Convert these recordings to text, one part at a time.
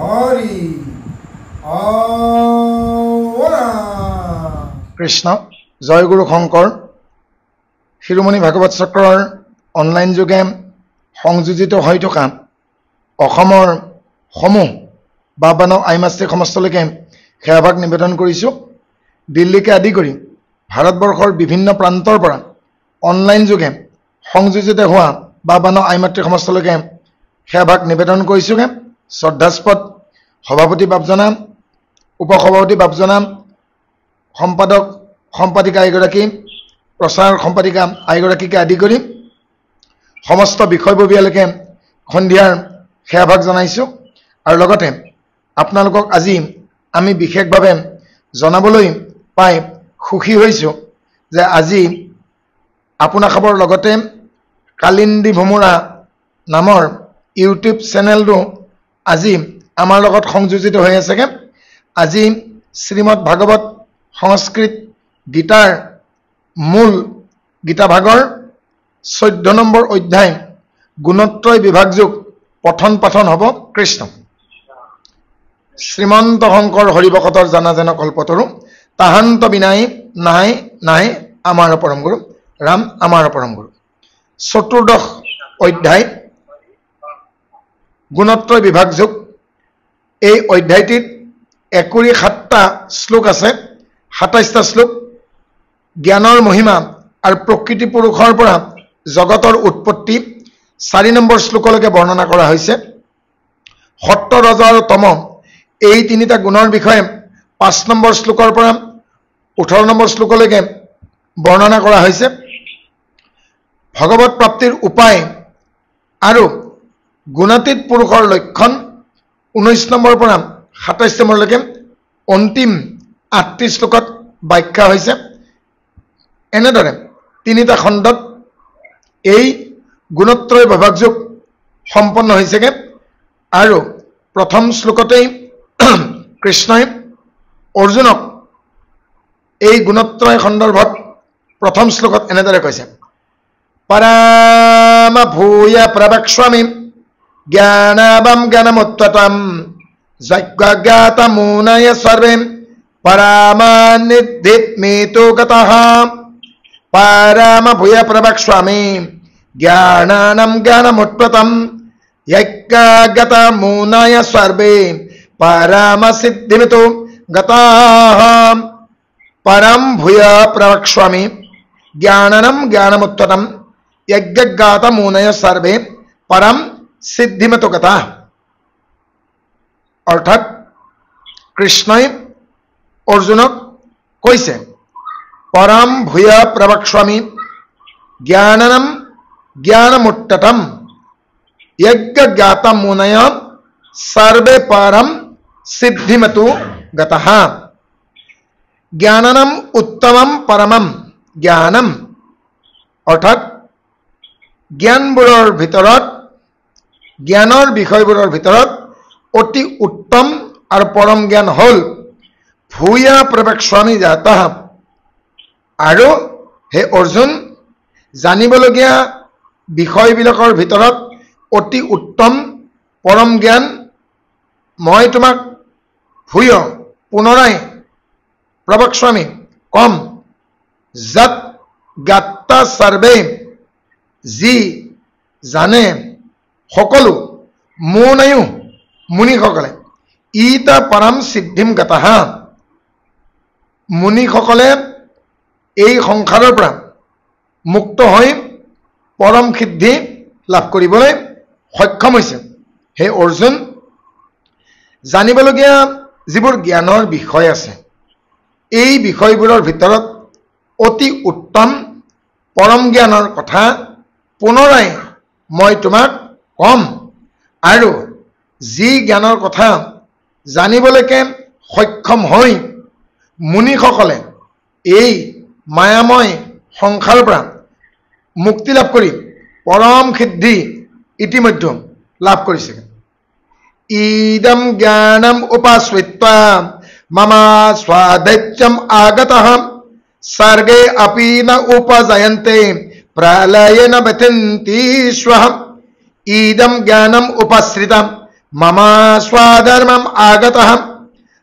হৰি কৃষ্ণ জয় গুৰু শংকৰ শিৰোমণি ভাগৱত চক্ৰৰ অনলাইন যোগে সংযোজিত হৈ থকা অসমৰ সমূহ বাবানক আইমাস্তিক সমস্তলৈকে সেৱাভাগ নিবেদন কৰিছোঁ। দিল্লীকে আদি কৰি ভাৰতবৰ্ষৰ বিভিন্ন প্ৰান্তৰ পৰা অনলাইন যোগে সংযোজিত হোৱা বাবানক আইমাতৃ সমস্তলৈকে সেৱাভাগ নিবেদন কৰিছোঁগৈ। শ্ৰদ্ধাস্পদ সভাপতি বাপজনা, উপসভাপতি বাপজনা, সম্পাদক সম্পাদিকা এগৰাকী, প্ৰচাৰ সম্পাদিকা এগৰাকীকে আদি কৰি সমস্ত বিষয়ববীয়ালৈকে সন্ধিয়াৰ সেৱাভাগ জনাইছোঁ। আৰু লগতে আপোনালোকক আজি আমি বিশেষভাৱে জনাবলৈ পাই সুখী হৈছোঁ যে আজি আপোনাসৱৰ লগতে কালিন্দী ভোমোৰা নামৰ ইউটিউব চেনেলটো আজি আমাৰ লগত সংযোজিত হৈ আছেগৈ। আজি শ্ৰীমদ ভাগৱত সংস্কৃত গীতাৰ মূল গীতাভাগৰ 14 নম্বৰ অধ্যায় গুণত্ৰয় বিভাগযোগ পঠন পাঠন হ'ব। কৃষ্ণ শ্ৰীমন্ত শংকৰ হৰিভকতৰ জানা যেন কল্পতৰু তাহান্ত বিনাই নাই নাই আমাৰ পৰম গুৰু ৰাম আমাৰ পৰম গুৰু। 14দশ অধ্যায় গুণত্ৰয় বিভাগযোগ। এই অধ্যায়টিত 27টা শ্লোক আছে, 27টা শ্লোক জ্ঞানৰ মহিমা আৰু প্ৰকৃতি পুৰুষৰ পৰা জগতৰ উৎপত্তি 4 নম্বৰ শ্লোকলৈকে বৰ্ণনা কৰা হৈছে। সত্য ৰজ আৰু তম এই তিনিটা গুণৰ বিষয়ে 5 নম্বৰ শ্লোকৰ পৰা 18 নম্বৰ শ্লোকলৈকে বৰ্ণনা কৰা হৈছে। ভগৱত প্ৰাপ্তিৰ উপায় আৰু গুণাতীত পুৰুষৰ লক্ষণ 19 নম্বৰৰ পৰা 27 নম্বৰলৈকে অন্তিম 8টি শ্লোকত ব্যাখ্যা হৈছে। এনেদৰে তিনিটা খণ্ডত এই গুণত্ৰয় বিভাগযোগ সম্পন্ন হৈছেগৈ। আৰু প্ৰথম শ্লোকতেই কৃষ্ণই অৰ্জুনক এই গুণত্ৰয় সন্দৰ্ভত প্ৰথম শ্লোকত এনেদৰে কৈছে, পৰাম ভূয় প্ৰবক্ষ্যামি জ্ঞানাবম জ্ঞানমুত্ততম যজ্ঞাতমূনয় সর্বে পরামানিধিত্মেতো গতঃ। পরাম ভূয় প্রবক্ষ্যামি জ্ঞানানম জ্ঞানমুত্ততম যজ্ঞাতমূনয় সর্বে পরামসিদ্ধিমিতো গতঃ। পরম ভূয় প্রবক্ষ্যামি জ্ঞানানম জ্ঞানমুত্ততম যজ্ঞাতমূনয় সর্বে পরম সিদ্ধিমতো কথা। অৰ্থাৎ কৃষ্ণই অৰ্জুনক কৈছে, পৰম ভূয় প্ৰবক্ষ্যামি জ্ঞানানম জ্ঞানমুত্ততম যজ্ঞাতম মুনয় সৰ্বে পৰম সিদ্ধিমতো গতঃ। জ্ঞানানম উত্তমম পৰমম জ্ঞানম, অৰ্থাৎ জ্ঞানবোৰৰ ভিতৰত, জ্ঞানৰ বিষয়বোৰৰ ভিতৰত অতি উত্তম আৰু পৰম জ্ঞান হ'ল ভূয়া প্ৰবক্ষ্যামি জাতঃ। আৰু হে অৰ্জুন, জানিবলগীয়া বিষয়বিলাকৰ ভিতৰত অতি উত্তম পৰম জ্ঞান মই তোমাক ভূয় পুনৰাই প্ৰবক্ষ্যামি কম, যত জ্ঞাতা সৰ্বে যি জানে সকলো, মুনয়ো মুনিসকলে, ইতা পৰম সিদ্ধিম গতঃ মুনিসকলে এই সংসাৰৰ পৰা মুক্ত হৈ পৰম সিদ্ধি লাভ কৰিবলৈ সক্ষম হৈছে। হে অৰ্জুন, জানিবলগীয়া যিবোৰ জ্ঞানৰ বিষয় আছে, এই বিষয়বোৰৰ ভিতৰত অতি উত্তম পৰম জ্ঞানৰ কথা পুনৰাই মই তোমাক কম। আৰু যি জ্ঞানৰ কথা জানিবলৈকে সক্ষম হৈ মুনিসকলে এই মায়াময় সংসাৰৰ পৰা মুক্তি লাভ কৰি পৰম সিদ্ধি ইতিমধ্যে লাভ কৰিছে। ইদম জ্ঞানম উপাশ্ৰিত্বা মম স্বাদৈত্যম আগতঃ सर्गे अपि न उपजयन्ते प्रलयेन व्यथन्ति स्वः ईदं ज्ञानम् उपश्रितं मम स्वधर्मम् आगतः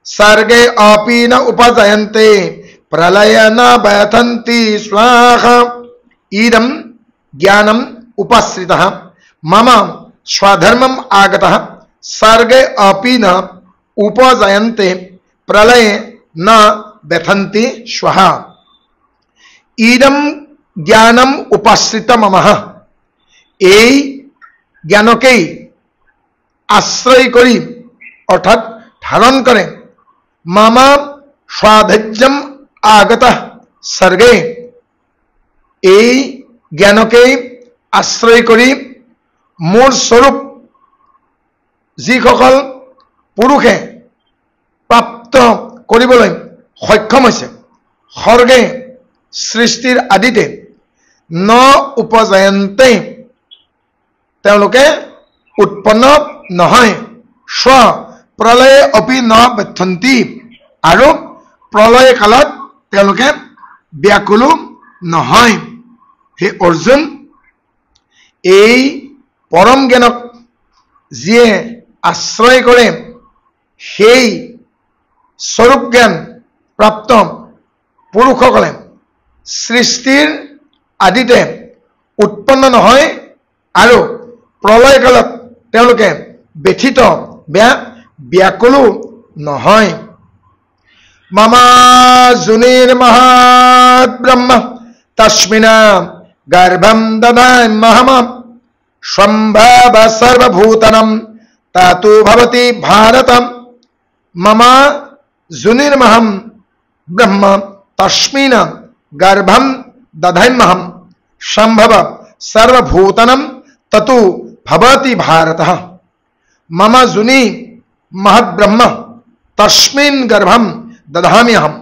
सर्गे अपि न उपजयन्ते प्रलय न व्यथन्ति स्वाहा ईदं ज्ञानम् उपश्रितः मम स्वधर्मम् आगतः सर्गे अपि न उपजयन्ते प्रलय न व्यथन्ति स्वाहा ईदं ज्ञानम् उपश्रित ममः এই জ্ঞানকেই আশ্রয় করি অর্থাৎ ধারণ করে মামা স্বাধৈর্যম আগত সর্গে এই জ্ঞানকেই আশ্রয় কৰি মোৰ স্বৰূপ যিসকল পুৰুষে প্ৰাপ্ত কৰিবলৈ সক্ষম হৈছে স্বৰ্গে সৃষ্টিৰ আদিতে ন উপজয়ন্তে তেওঁলোকে উৎপন্ন নহয় স্ব প্ৰলয়ে অপি ন ব্যথন্তি আৰু প্ৰলয় কালত তেওঁলোকে ব্যাকুলো নহয় হে অৰ্জুন এই পৰম জ্ঞানক যিয়ে আশ্ৰয় কৰে সেই স্বৰূপ জ্ঞান প্ৰাপ্ত পুৰুষসকলে সৃষ্টিৰ আদিতে উৎপন্ন নহয় আৰু প্ৰলয় কালত তেওঁলোকে ব্যথিত ব্যাকুলো নহয় মামা যোনিৰ মহাত ব্ৰহ্ম তস্মিনা গৰ্ভম দদাম্যহম সম্ভৱ সৰ্বভূতনম তাতো ভৱতি ভাৰতম মামা যোনিৰ মহম ব্ৰহ্ম তস্মিনা গৰ্ভম দদাম্যহম সম্ভৱ সর্বভূতনম ততো ভবতি ভারতঃ মম যোনি মহৎ ব্রহ্ম তস্মিন গর্ভম দধাম্যহম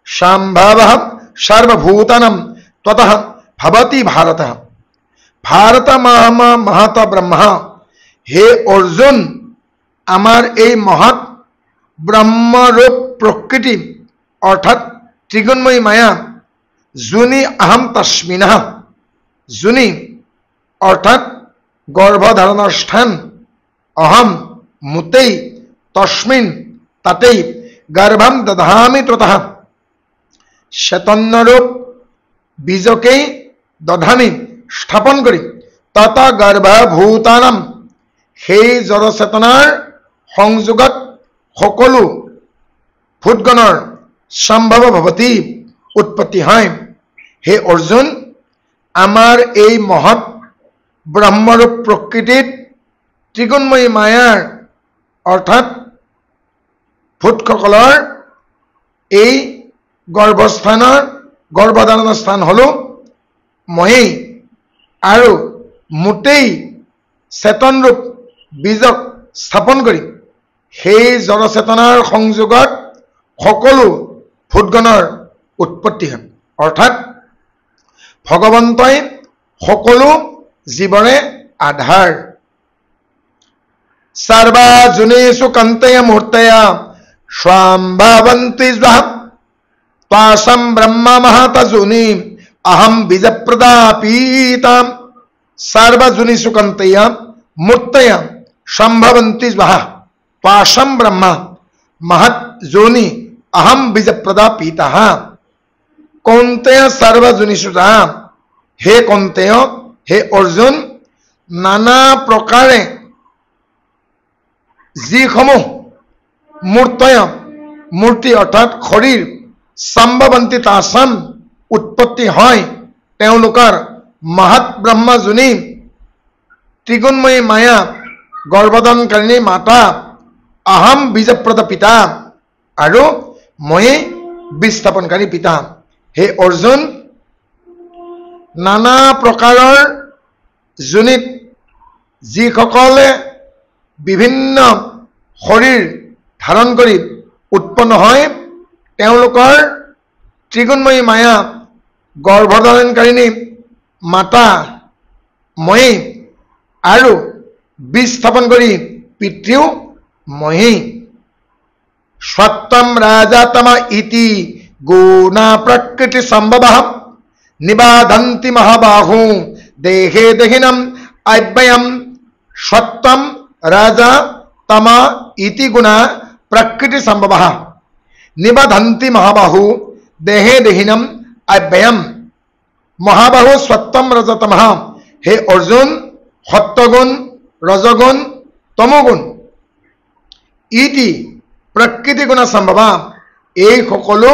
সম্ভবঃ সর্বভূতনম ততঃ ভবতি ভারতঃ ভারত মহম মহত ব্রহ্ম হে অর্জুন আমার এই মহৎ ব্রহ্মরূপ প্রকৃতি অর্থাৎ ত্রিগুণময়ী মায়া যোনি অহম তস্মিনঃ যোনি অর্থাৎ গর্ভধারণার স্থান অহম মুতেই তস্মিন তাতেই গর্ভম দধামি ততঃ চৈতন্যরূপ বীজকেই দধামি স্থাপন কৰি তত গৰ্ভভূতানাম সেই জড়চেতনাৰ সংযোগত সকলো ভূতগণৰ সম্ভৱ ভৱতি উৎপত্তি হয় হে অৰ্জুন আমাৰ এই মহৎ ব্ৰহ্মৰূপ প্ৰকৃতিত ত্ৰিগুণময়ী মায়াৰ অৰ্থাৎ ভূতসকলৰ এই গৰ্ভস্থানৰ গৰ্ভধাৰণৰ স্থান হল ময়েই আৰু মুতেই চেতনৰূপ বীজক স্থাপন কৰি সেই জড়চেতনাৰ সংযোগত সকলো ভূতগণৰ উৎপত্তি হয় অৰ্থাৎ ভগৱন্তই সকলো জীৱৰে আধাৰ সৰ্বা যোনিষু কান্তেয় মূৰ্তয় স্বাম্ভৱন্তি স্বঃ ত্বাসম ব্ৰহ্ম মহত যোনি অহম বীজপ্ৰদাপীতাম সৰ্বা যোনিষু কান্তেয় মূৰ্তয় সম্ভৱন্তি স্বঃ ত্বাসম ব্ৰহ্ম মহত যোনি অহম বীজপ্ৰদাপীতঃ কৌন্তেয় সৰ্বযোনিষু হে কৌন্তেয় হে অৰ্জুন নানা প্ৰকাৰে যিসমূহ মূৰ্তয় মূৰ্তি অৰ্থাৎ শৰীৰ সম্ভৱন্তি তাসাম উৎপত্তি হয় তেওঁলোকৰ মহৎ ব্ৰহ্মযোনি ত্ৰিগুণময়ী মায়া গৰ্ভধাৰণকাৰিণী মাতা অহম বীজপ্ৰদ পিতা আৰু ময়ে বিস্থাপনকাৰী পিতা হে অৰ্জুন নানা প্ৰকাৰৰ যোনিত যিসকলে বিভিন্ন শৰীৰ ধাৰণ কৰি উৎপন্ন হয় তেওঁলোকৰ ত্ৰিগুণময়ী মায়া গৰ্ভধাৰণকাৰিণী মাতা ময়ে আৰু বিস্থাপন কৰি পিতৃও ময়ে স্বত্বম ৰাজাতম ইতি গুণা প্ৰকৃতি সম্ভৱঃ নিবাধন্তি মহাবাহু দেহে দেহিনম অব্যয়ম সত্যম রাজা তমা ইতি গুণা প্রকৃতি সম্ভব নিবধন্তি মহাবাহু দেহে দেহিনম অব্যয়ম মহাবাহু সত্যম রজতম হে অর্জুন সত্যগুণ ৰজগুণ তমগুণ ইতি প্ৰকৃতি গুণ সম্ভৱ এই সকলো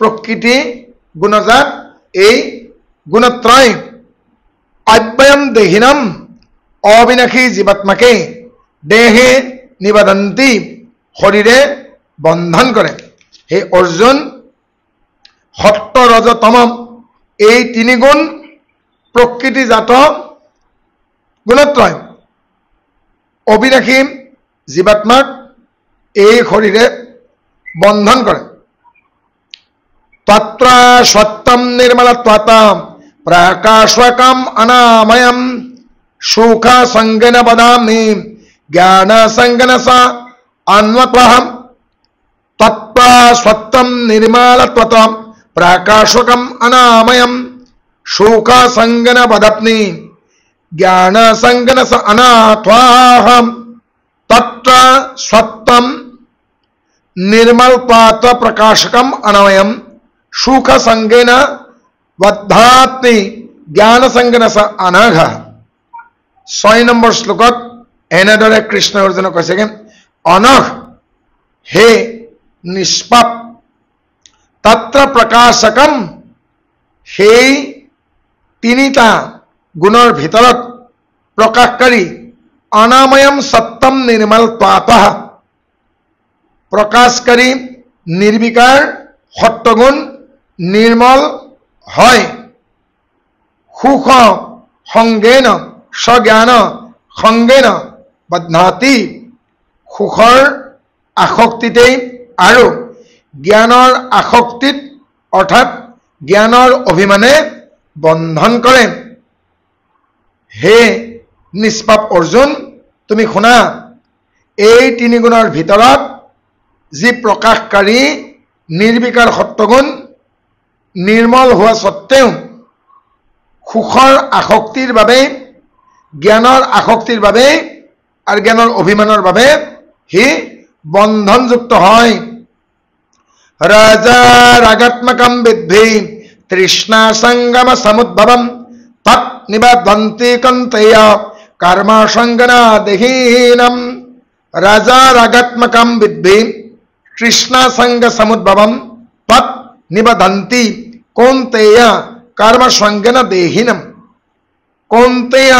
প্ৰকৃতি গুণজাত এই গুণত্ৰয় অব্যয়ম দেহিনম অবিনাশী জীৱাত্মাকে দেহে নিবধন্তি শৰীৰে বন্ধন কৰে হে অৰ্জুন সত্য ৰজ তম এই তিনি গুণ প্ৰকৃতিজাত গুণত্ৰয় অবিনাশী জীৱাত্মাক এই শৰীৰে বন্ধন কৰে তত্ৰ সত্যম নিৰ্মলত্বতাম প্ৰকাশকম অনাময়ম সুখ সংগেন বদামি জ্ঞান সংগেন স অন্বতঃ তত্ৰ সত্যম নিৰ্মলত্বতাম प्रकाशकम अनामयम शोक संगन बदप्नि ज्ञान संगन स अनात्वाहम तत्र सत्यम निर्मल पात प्रकाशकम अनामयम शोक संगेन बद्धात्मि ज्ञान संगन स अनघ 6 নম্বৰ শ্লোকত এনেদৰে কৃষ্ণ অৰ্জুনক কৈছে অনঘ হে নিষ্পাপ तत्र प्रकाशकम সেই তিনিটা গুণৰ ভিতৰত প্ৰকাশকাৰী অনাময়ম সত্যম নিৰ্মল ত্বাতঃ প্ৰকাশকাৰী নিৰ্বিকাৰ সত্যগুণ নিৰ্মল হয় সুখ সংগেন স্বজ্ঞান সংগেন বধ্নাতি সুখৰ আসক্তিতে আৰু জ্ঞানৰ আসক্তিত অৰ্থাৎ জ্ঞানৰ অভিমানে বন্ধন কৰে হে নিষ্পাপ অৰ্জুন তুমি শুনা এই তিনি গুণৰ ভিতৰত যি প্ৰকাশকাৰী নিৰ্বিকাৰ সত্যগুণ নিৰ্মল হোৱা সত্ত্বেও সুখৰ আসক্তিৰ বাবে জ্ঞানৰ আসক্তিৰ বাবে আৰু জ্ঞানৰ অভিমানৰ বাবে হি বন্ধনযুক্ত হয় राजा रागात्मकं विद्धि तृष्णा संगम समुद्भवम तत् निबद्धन्ति कंतय कर्म संगना देहीनम राजा रागात्मकं विद्धि तृष्णा संग समुद्भवम तत् निबद्धन्ति कौन्तेय कर्म संगना देहीनम कौन्तेय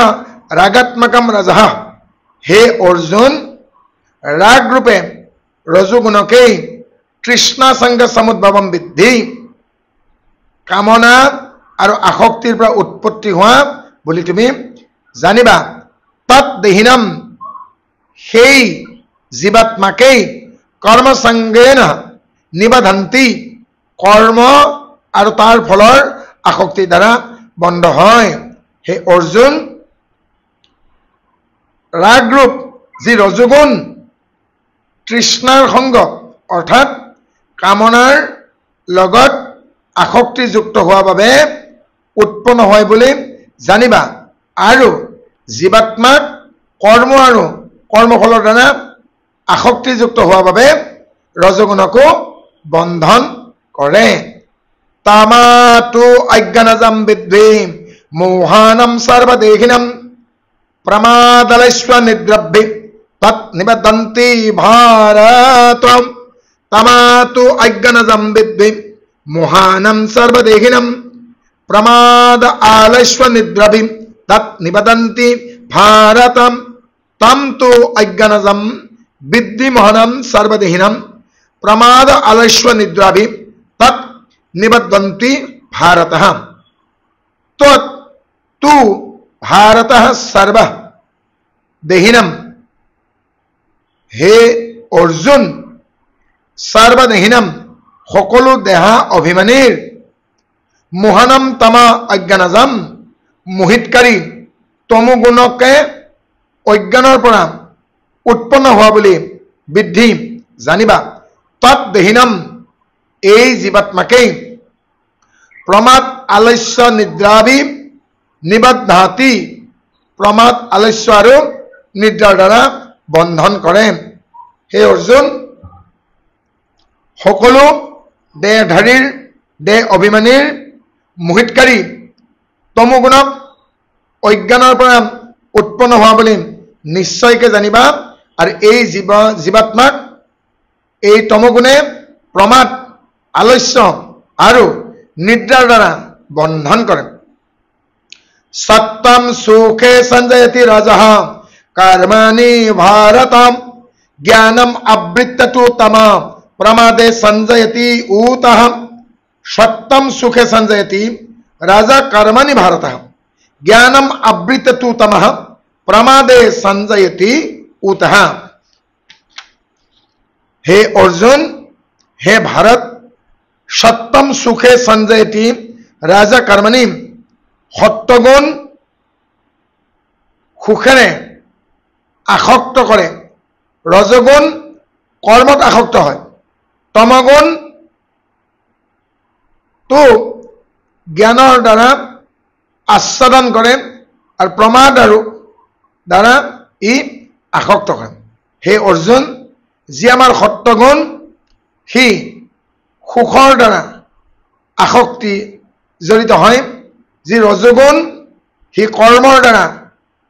रागात्मकं रजः हे अर्जुन राग रूपे रजोगुणके তৃষ্ণা সংগ সমুদ্ভৱম বিদ্ধি কামনা আৰু আসক্তিৰ পৰা উৎপত্তি হোৱা বুলি তুমি জানিবা তৎ দেহিনম সেই জীৱাত্মাকেই কৰ্ম সংগেন নিবধন্তি কৰ্ম আৰু তাৰ ফলৰ আসক্তিৰ দ্বাৰা বন্ধ হয় হে অৰ্জুন ৰাগৰূপ যি ৰজোগুণ তৃষ্ণাৰ সংগ অৰ্থাৎ কামনাৰ লগত আসক্তিযুক্ত হোৱা বাবে উৎপন্ন হয় বুলি জানিবা আৰু জীৱাত্মাক কৰ্ম আৰু কৰ্মফলৰ দ্বাৰা আসক্তিযুক্ত হোৱা বাবে ৰজগুণকো বন্ধন কৰে তামাতু অজ্ঞানজম বিদ্ধি মোহানম সৰ্বদেহিনম प्रमादलैश्व निद्रभ्य तत् निबद्धन्ति भारत तमातु अज्ञानजं विद्धि मोहानं सर्वदेहिनं प्रमाद आलैश्व निद्रभि तत् निबद्धन्ति भारत तम तु अज्ञानजं विद्धि मोहानं सर्वदेहिनं प्रमाद आलैश्व निद्राभि तत् निबद्धन्ति भारत तु भारत सर्व देहिनम हे अर्जुन सर्वदेहिनम सकलो देहा अभिमानीर मोहनम तमा अज्ञानजम मोहितकारी तमोगुणके अज्ञानर परा उत्पन्न हुआ बुली विद्धि जानिबा तत् देहिनम ए जीवात्माके प्रमाद आलस्य निद्राभि निबद्धाति प्रमाद आलस्य और নিদ্ৰাৰ দ্বাৰা বন্ধন কৰে হে অৰ্জুন সকলো দেহধাৰীৰ দেহ অভিমানীৰ মোহিতকাৰী তমোগুণক অজ্ঞানৰ পৰা উৎপন্ন হোৱা বুলি নিশ্চয়কৈ জানিবা আৰু এই জীৱাত্মাক এই তমোগুণে প্ৰমাদ আলস্য আৰু নিদ্ৰাৰ দ্বাৰা বন্ধন কৰে সত্যম সুখে সঞ্জয়তি ৰাজঃ কৰ্মাণি ভাৰতম জ্ঞানম আবৃত্ততু তমা प्रमादे संजयति ऊतः सत्यम सुखे संजयति राजा कर्मणि भारतः ज्ञानम आवृत्ततु तमः प्रमादे संजयति ऊतः हे अर्जुन हे भारत सत्यम सुखे संजयति राजा कर्मणि सत्यगुण सुखेरे आसक्त करे रजगुण कर्मत आसक्त है तमगुण तो ज्ञानर द्वारा आस्वादन करे और प्रमाद द्वारा इ आसक्त करे हे अर्जुन जी आमार सत्यगुण हि सुखर द्वारा आसक्ति जड़ित है जी रजगुण हि कर्मर द्वारा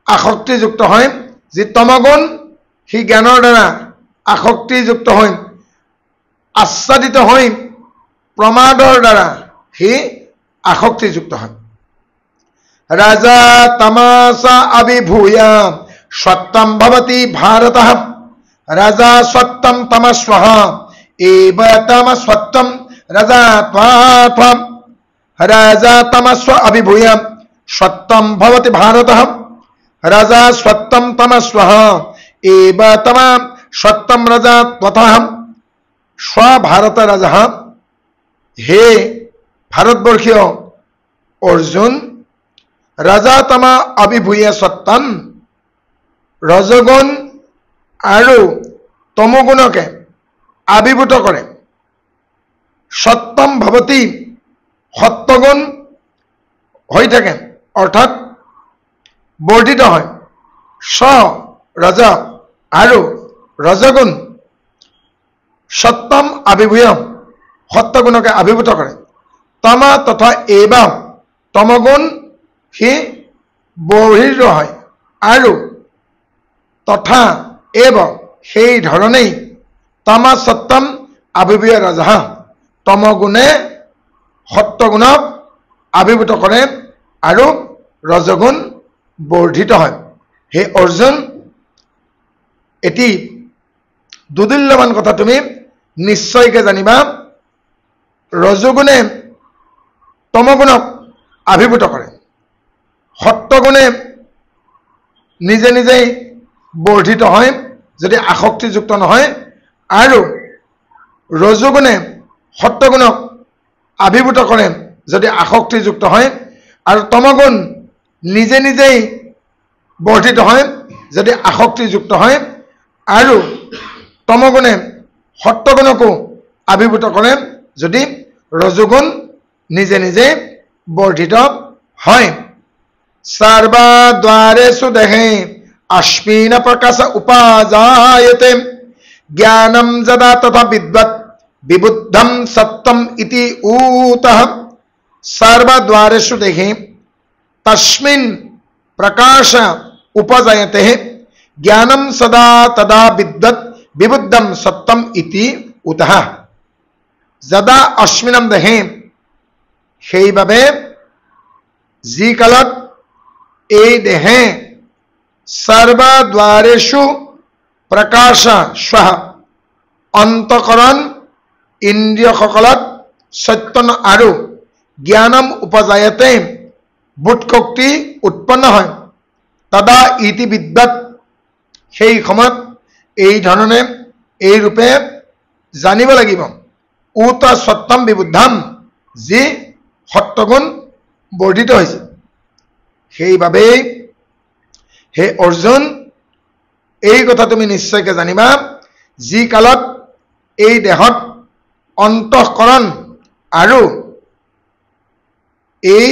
आसक्तियुक्त है जी तमगुण हि ज्ञानर द्वारा आसक्तियुक्त है आस्वादित है प्रमादर द्वारा हि आसक्तियुक्त है राजा तमसा अभिभूय सत्यम भवति भारतः राजा सत्यम तमस्वः एव तमस्वत्वं राजा त्वात्वं राजा तमस्व अभिभूय सत्यम भवति भारतः राजा सत्यम तमस्वः एव तमस्वत्वं राजा त्वतः स्व भारत राजा हे भारतवर्षीय अर्जुन राजा तमा अभिभूय सत्यम रजगुण और तमगुणके आविर्भूत करे सत्यम भवति सत्यगुण हो थाके अर्थात बर्धित है स रज और रजगुण सत्यम आविर्भूय सत्यगुणके आविर्भूत करे तम तथा एवं तमगुण हि बहिर् है और तथा एवं সেই ধৰণেই तम सत्यम आविर्भूय राजा तमगुणे सत्यगुणक आविर्भूत करे और रजगुण बर्धित है हे अर्जुन एटी दुदिल्यमान कथा तुम निश्चयके जानिबा रजगुणे तमगुणक आविर्भूत करे सत्यगुणे निजे निजे बर्धित है यदि आसक्तियुक्त नहय और रजगुणे सत्यगुणक आविर्भूत करे यदि आसक्तियुक्त है और तमगुण निजे निजे बर्धित है यदि आसक्तियुक्त है और तमगुणे सत्यगुणको आविर्भूत करे यदि रजगुण निजे निजे बर्धित है सर्वद्वारेषु देहे अस्मिन् प्रकाश उपाजायते ज्ञानं यदा तथा विद्वत् विबुद्धं सत्यम इति ऊतः सर्वद्वारेषु देहे तस्मिन् प्रकाश उपजायते ज्ञानं सदा तदा विद्वत् विबुद्धं सत्यम इति ऊतः यदा अस्मिन् देहे সেইভাবে जी कालत এই দেহে सर्वद्वारेषु प्रकाश स्व अंतकरण इंद्रिय सकलत चैतन्य और ज्ञानम उपजायते बुद्धशक्ति उत्पन्न है तदा इति विद्वत् সেই সময়ত এই ধৰণে এই ৰূপে জানিব লাগিব উত সত্যম বিবুদ্ধম যি সত্যগুণ বৰ্ধিত হৈছে সেইভাবে हे अर्जुन এই কথা তুমি নিশ্চয়কৈ জানিবা যি কালত এই দেহত অন্তঃকৰণ আৰু এই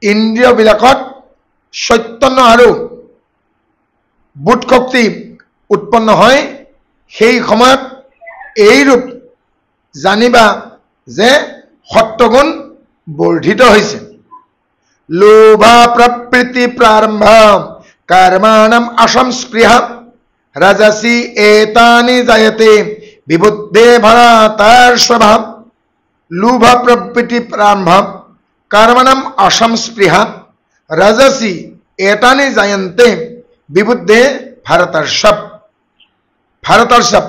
ইন্দ্ৰিয়বিলাকত চৈতন্য আৰু বুধ শক্তি উৎপন্ন হয় সেই সময়ত এই ৰূপ জানিবা যে সত্ত্বগুণ বৰ্ধিত হৈছে লোভা প্ৰবৃত্তি প্ৰাৰম্ভ কৰ্মাণম অসংস্পৃহা ৰাজসি এতানি জায়তে বিবুদ্ধে ভৰাতাৰ স্বভাৱ লোভা প্ৰবৃত্তি প্ৰাৰম্ভ কৰ্মাণম অসংস্পৃহা ৰাজসি এতানি জায়ন্তে বিবুদ্ধে ভাৰতৰ্ষভ ভাৰতৰ্ষভ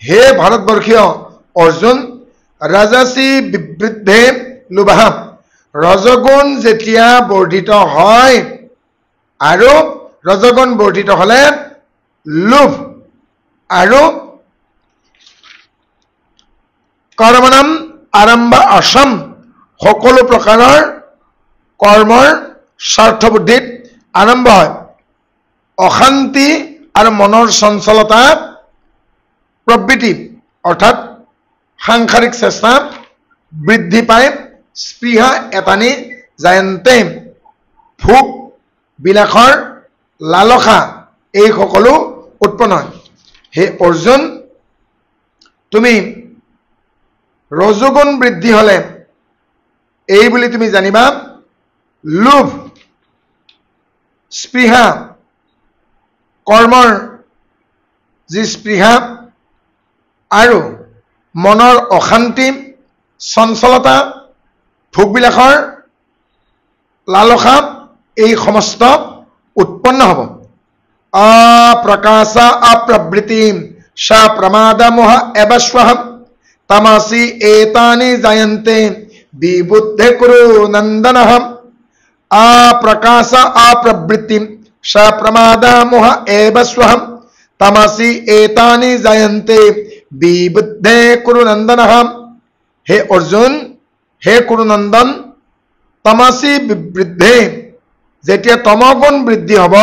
হে ভাৰতবৰ্ষীয় অৰ্জুন ৰাজসি বিবৃদ্ধে লোভা ৰজগুণ যেতিয়া বৰ্ধিত হয় আৰু ৰজগুণ বৰ্ধিত হলে লোভ আৰু কৰ্মণম আৰম্ভ অসম সকলো প্ৰকাৰৰ কৰ্মৰ স্বাৰ্থবুদ্ধিত আৰম্ভ হয় অশান্তি আৰু মনৰ চঞ্চলতা প্ৰবৃত্তি অৰ্থাৎ সাংসাৰিক চেষ্টা বৃদ্ধি পায় স্পৃহা এতানি জায়ন্তে ভোগ বিলাসৰ লালসা এই সকলো উৎপন্ন হয় হে অৰ্জুন তুমি ৰজগুণ বৃদ্ধি হলে এই বুলি তুমি জানিবা লোভ স্পৃহা কৰ্মৰ যি স্পৃহা আৰু মনৰ অশান্তি চঞ্চলতা ভোগবিলাসৰ লালসা এই সমস্ত উৎপন্ন হ'ব অপ্ৰকাশা অপ্ৰবৃত্তি সা প্ৰমাদ মোহ এবস্বহ তমসি এতানি জায়ন্তে বিবুদ্ধে কুরু নন্দনঃ অপ্রকাশা অপ্রবৃত্তি সা প্রমাদ মোহ এবস্বহ তমসি এতানি জায়ন্তে বিবুদ্ধে কুরু নন্দনঃ হে অৰ্জুন হে কুৰুনন্দন তমসি বিবৃদ্ধে যেতিয়া তমগুণ বৃদ্ধি হ'ব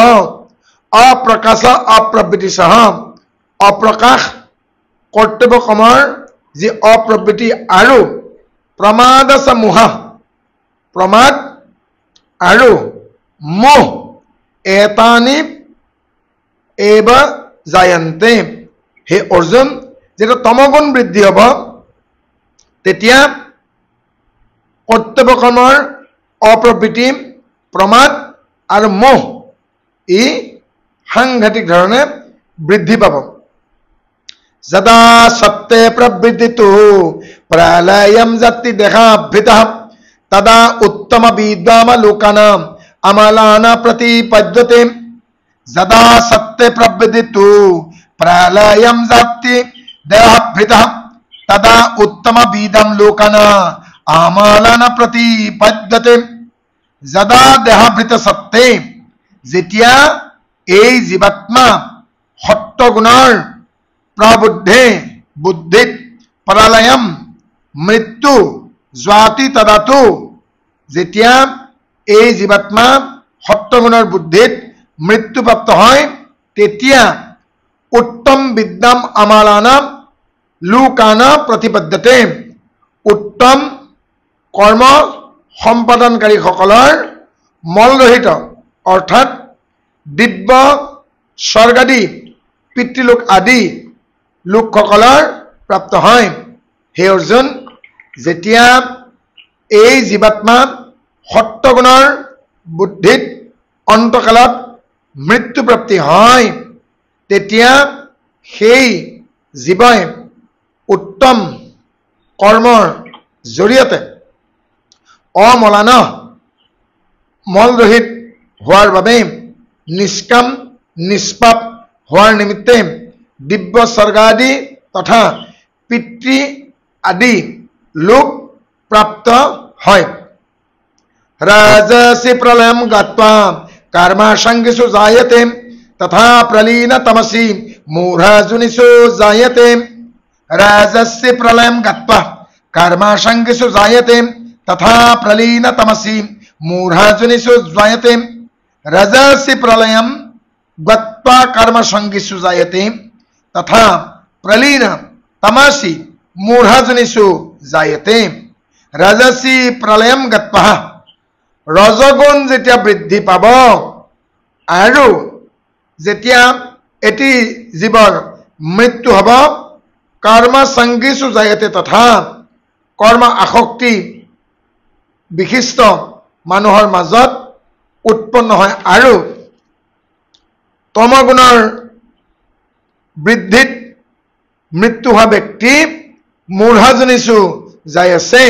অপ্ৰকাশ অপ্ৰবৃত্তি সহ অপ্ৰকাশ কৰ্তব্য কৰ্মৰ যি অপ্ৰবৃত্তি আৰু প্ৰমাদ মোহ প্ৰমাদ আৰু মোহ এতানি এব জায়ন্তে হে অৰ্জুন যেতিয়া তমগুণ বৃদ্ধি হ'ব তেতিয়া কৰ্তব্য কৰ্মৰ অপ্ৰবৃত্তি প্ৰমাদ আৰু মোহ ই সাংঘাতিক ধৰণে বৃদ্ধি পাব যদা সত্যে প্ৰবৃত্তিতু প্ৰলয়ম যাতি দেহাভৃতঃ তদা উত্তম বিদ্যাম লোকানাম আমালানা প্ৰতিপদ্যতে যদা সত্যে প্ৰবৃত্তিতু প্ৰলয়ম যাতি দেহাভৃতঃ তদা উত্তম বিদম লোকানা আমালানা প্ৰতিপদ্যতে যদা দেহাভৃত সত্তে যেতিয়া এই জীৱাত্মা সত্ত্বগুণৰ প্ৰবুদ্ধে বুদ্ধিত প্ৰলয়ম মৃত্যু জ্যোতি তদাতো যেতিয়া এই জীৱাত্মা সত্ত্বগুণৰ বুদ্ধিত মৃত্যুপ্ৰাপ্ত হয় তেতিয়া উত্তম বিদ্যাম আমালানা লোকানা প্ৰতিপদ্যতে উত্তম কৰ্ম সম্পাদনকাৰীসকলৰ মলৰহিত অৰ্থাৎ দিব্য স্বৰ্গাদি পিতৃলোক আদি লোকসকলৰ প্ৰাপ্ত হয় হে অৰ্জুন যেতিয়া এই জীৱাত্মা সত্ত্বগুণৰ বুদ্ধিত অন্তকালত মৃত্যুপ্ৰাপ্তি হয় তেতিয়া সেই জীৱই উত্তম কৰ্মৰ জৰিয়তে অমলান মলৰহিত হোৱাৰ বাবে নিষ্কাম নিষ্পাপ হোৱাৰ নিমিত্তে দিব্য স্বৰ্গাদি তথা পিতৃ আদি লোক প্ৰাপ্ত হয় ৰাজসি প্ৰলয়ম গত্বা কৰ্মাসংগিষু জায়তে তথা প্ৰলীন তমসি মূঢ়াজুনিষু জায়তে राजस्य प्रलयम गत्वा कर्मासंगिषु जायते तथा प्रलीन तमसि मूढ़ाजुनिषु जायते रजसि प्रलयम गत्वा कर्मसंगिषु जायते तथा प्रलीन तमसि मूढ़ाजुनिषु जायते रजसि प्रलयम गत्वा रजगुण जेতিয়া বৃদ্ধি পাব আৰু যেতিয়া এটি জীৱৰ মৃত্যু হ'ব কৰ্ম সংগীষু জায়তে তথা কৰ্ম আসক্তি বিশিষ্ট মানুহৰ মাজত উৎপন্ন হয় আৰু তমগুণৰ বৃদ্ধিত মৃত্যু হোৱা ব্যক্তি মূঢ়জনিষু যাই আছে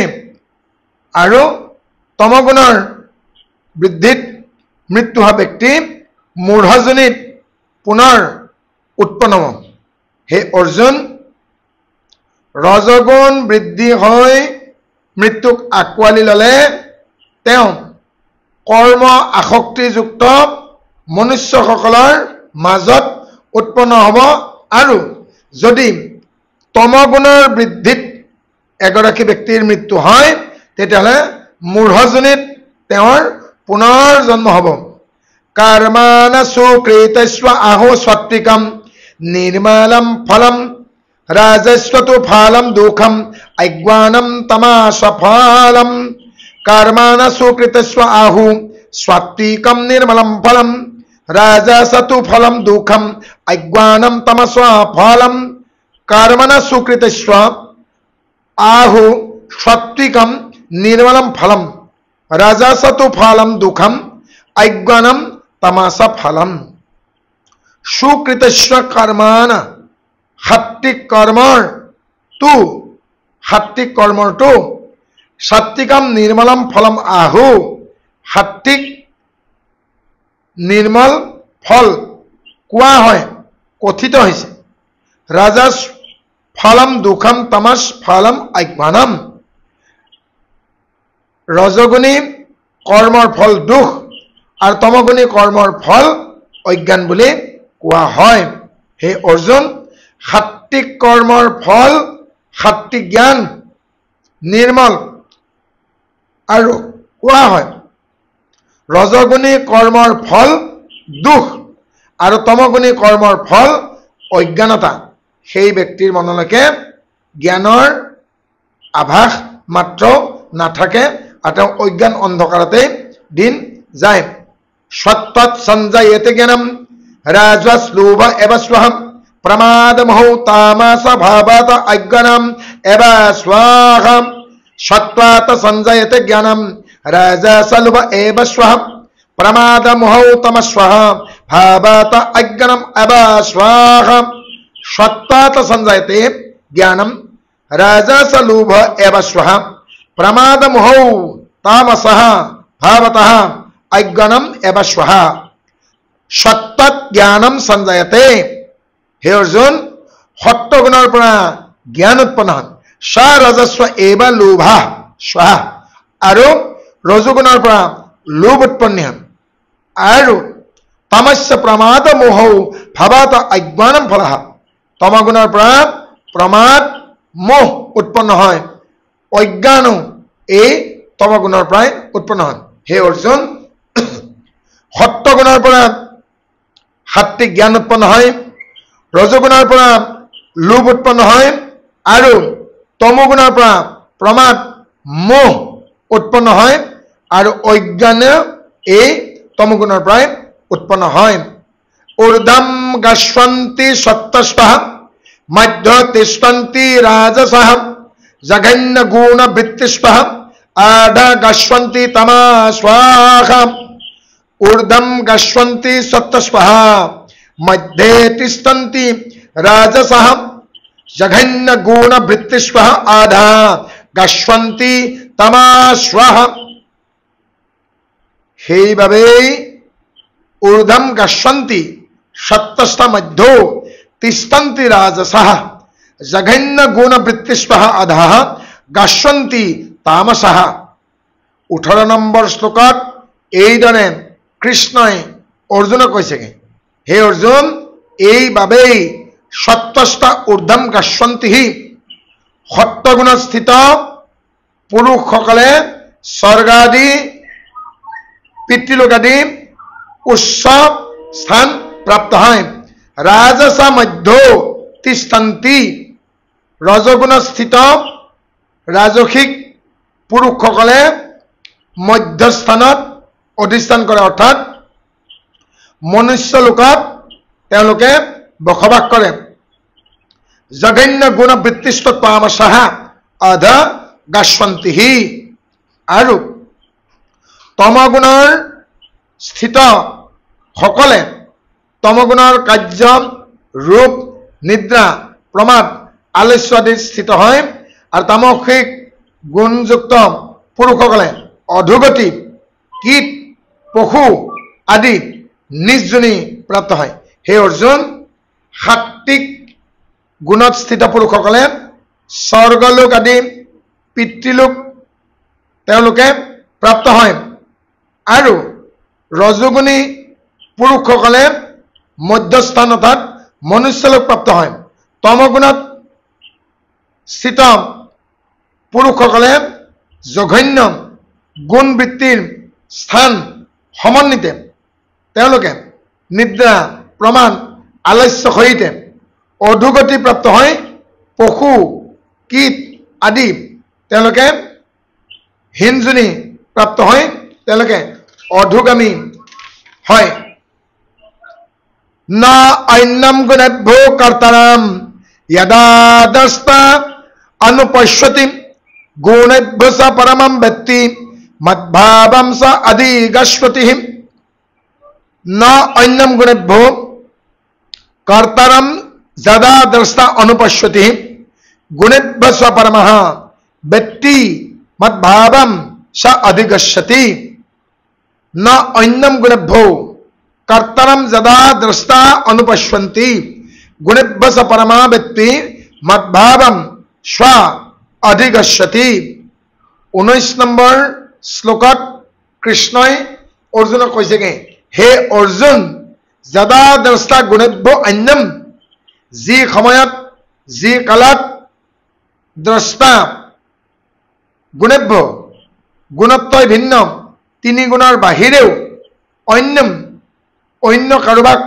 আৰু তমগুণৰ বৃদ্ধিত মৃত্যু হোৱা ব্যক্তি মূঢ়জনিত পুনৰ উৎপন্ন হ'ব হে অৰ্জুন ৰজগুণ বৃদ্ধি হৈ মৃত্যুক আকোৱালি ল'লে তেওঁ কৰ্ম আসক্তিযুক্ত মনুষ্যসকলৰ মাজত উৎপন্ন হ'ব আৰু যদি তমগুণৰ বৃদ্ধিত এগৰাকী ব্যক্তিৰ মৃত্যু হয় তেতিয়াহ'লে মূঢ়জনিত তেওঁৰ পুনৰ জন্ম হ'ব কৰ্মাণ সুকৃতস্ব আহো স্বত্বিকম নিৰ্মলম ফলম ৰাজস্বতু ফলম দুঃখম অজ্ঞানম তমসফলম কৰ্মাণ সুকৃতস্ব আহু স্বত্বিকম নিৰ্মলম ফলম ৰাজসতু ফলম দুঃখম অজ্ঞানম তমসফলম কৰ্মণ সুকৃতস্ব আহু স্বত্বিকম নিৰ্মলম ফলম ৰাজসতু ফলম দুঃখম অজ্ঞানম তমসফলম সুকৃতস্ব কৰ্মাণ সাত্বিক কৰ্মৰটো সাত্বিকম নিৰ্মলম ফলম আহু সাত্বিক নিৰ্মল ফল কোৱা হয় কথিত হৈছে ৰাজস ফলম দুঃখম তমস ফলম অজ্ঞানম ৰজগুণী কৰ্মৰ ফল দুখ আৰু তমগুণী কৰ্মৰ ফল অজ্ঞান বুলি কোৱা হয় হে অৰ্জুন সাত্বিক কৰ্মৰ ফল সাত্বিক জ্ঞান নিৰ্মল আৰু কোৱা হয় ৰজগুণী কৰ্মৰ ফল দুখ আৰু তমগুণী কৰ্মৰ ফল অজ্ঞানতা সেই ব্যক্তিৰ মনলৈকে জ্ঞানৰ আভাস মাত্ৰ নাথাকে আৰু তেওঁ অজ্ঞান অন্ধকাৰতে দিন যায় সত্তৎ সঞ্জয়তে জ্ঞানম ৰাজস লোভ এব স্বহম प्रमाद महौ तामस भावत अज्ञानम एव स्वाहम सत्वात संजयते ज्ञानम राजस लोभ एव स्वहम प्रमाद महौ तमस्वः भावत अज्ञानम एव स्वाहम सत्वात संजयते ज्ञानम राजस लोभ एव स्वहम प्रमाद महौ तामसः भावतः अज्ञानम एव स्वः सत्वत ज्ञानम संजयते হে অৰ্জুন সত্ত্বগুণৰ পৰা জ্ঞান উৎপন্ন হয় সা ৰজস্ব এব লোভা স্বাহা আৰু ৰজগুণৰ পৰা লোভ উৎপন্ন হয় আৰু তমস্য প্ৰমাদ মোহৌ ভাৱত অজ্ঞানম ফলঃ তমগুণৰ পৰা প্ৰমাদ মোহ উৎপন্ন হয় অজ্ঞানো এই তমগুণৰ পৰাই উৎপন্ন হয় হে অৰ্জুন সত্ত্বগুণৰ পৰা সাত্বিক জ্ঞান উৎপন্ন হয় ৰজগুণৰ পৰা লোভ উৎপন্ন হয় আৰু তমগুণৰ পৰা প্ৰমাদ মোহ উৎপন্ন হয় আৰু অজ্ঞান এই তমগুণৰ পৰাই উৎপন্ন হয় ঊৰ্ধ্বম গচ্ছন্তি সত্ত্বস্বঃ মধ্য তিষ্ঠন্তি ৰাজসঃ জঘন্য গুণ বৃত্তিস্বঃ আধ গচ্ছন্তি তমস্বঃ ঊৰ্ধ্বম গচ্ছন্তি সত্ত্বস্বঃ मध्ये तिष्ठन्ति राजसः जघन्य गुण वृत्तिस्वः आधा गच्छन्ति तमस्वः সেইভাবে ঊর্ধ্বম গচ্ছন্তি সত্ত্বস্থ মধ্যো তিষ্ঠন্তি রাজসः জঘন্য গুণ বৃত্তিস্বः আধः গচ্ছন্তি তামসः 18 নম্বৰ শ্লোকত এইদৰে কৃষ্ণই অৰ্জুনক কৈছেগে হে অৰ্জুন এইভাবেই সত্ত্বস্থ ঊৰ্ধ্বম গচ্ছন্তি সত্ত্বগুণত স্থিত পুৰুষসকলে স্বৰ্গাদি পিতৃলোক আদি উচ্চ স্থান প্ৰাপ্ত হয় ৰাজস মধ্য তিষ্ঠন্তি ৰজগুণত স্থিত ৰাজসিক পুৰুষসকলে মধ্যস্থানত অধিষ্ঠান কৰে অৰ্থাৎ মনুষ্য লোকত তেওঁলোকে বসবাস কৰে জঘন্য গুণ বৃত্তিষ্ঠ তামসঃ অধ গাশ্বন্তিহি আৰু তমগুণৰ স্থিত সকলে তমগুণৰ কাৰ্য ৰূপ নিদ্ৰা প্ৰমাদ আলস্য আদিত স্থিত হয় আৰু তামসিক গুণযুক্ত পুৰুষসকলে অধোগতি কীট পশু আদি নিজ যোনি প্ৰাপ্ত হয় হে অৰ্জুন সাত্বিক গুণত স্থিত পুৰুষসকলে স্বৰ্গলোক আদি পিতৃলোক তেওঁলোকে প্ৰাপ্ত হয় আৰু ৰজোগুণী পুৰুষসকলে মধ্যস্থান অৰ্থাৎ মনুষ্যলোক প্ৰাপ্ত হয় তমগুণত স্থিত পুৰুষসকলে জঘন্য গুণ বৃত্তিৰ স্থান সমন্বিতে তেওঁলোকে নিদ্ৰা প্ৰমাণ আলস্য সহিতে অধোগতি প্ৰাপ্ত হয় পশু কীট আদি তেওঁলোকে হীনযোনি প্ৰাপ্ত হয় তেওঁলোকে অধোগামী হয় না অন্যম গুণেভ্যো কৰ্তাৰাম যদা দ্ৰষ্টা অনুপশ্যতি গুণেভ্যো স পৰমম ব্যক্তি মদ্ভাৱম স অধিগচ্ছতি না অন্যম গুণেভ্যো কৰ্তাৰাম যদা দ্রষ্টা অনুপশ্যতি গুণেভ্যো স পরমঃ ব্যক্তি মদ্ভাবম স অধিগচ্ছতি ন অন্যম গুণেভ্যো কর্তারম যদা দ্রষ্টা অনুপশ্যন্তি গুণেভ্যো স পরমঃ ব্যক্তি মদ্ভাবম স্ব অধিগচ্ছতি 19 নম্বৰ শ্লোকত কৃষ্ণই অৰ্জুনক কৈছেগে হে অৰ্জুন যদা দ্ৰষ্টা গুণেভ্যো অন্যম যি সময়ত যি কালত দ্ৰষ্টা গুণেভ্য গুণত্বই ভিন্ন তিনি গুণৰ বাহিৰেও অন্য কাৰোবাক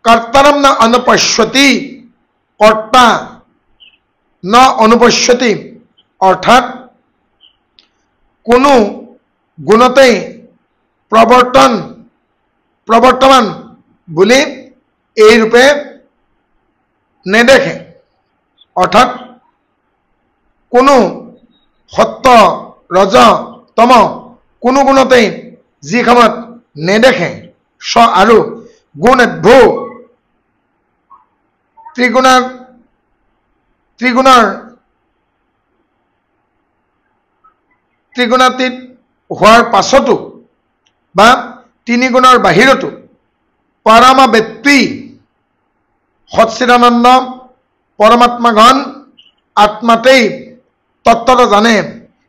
কৰ্তাৰম ন অনুপশ্যতি কৰ্তা ন অনুপশ্যতি অৰ্থাৎ কোনো গুণতেই প্ৰৱৰ্তমান বুলি এই ৰূপে নেদেখে অৰ্থাৎ কোনো সত্য ৰজ তম কোনো গুণতেই যি সময়ত নেদেখে স আৰু গুণেভ্যো ত্ৰিগুণাতীত হোৱাৰ পাছতো বা তিনি গুণৰ বাহিৰতো পৰম ব্যক্তি সচ্চিদানন্দ পৰমাত্মাগণ আত্মাতেই তত্ত্বত জানে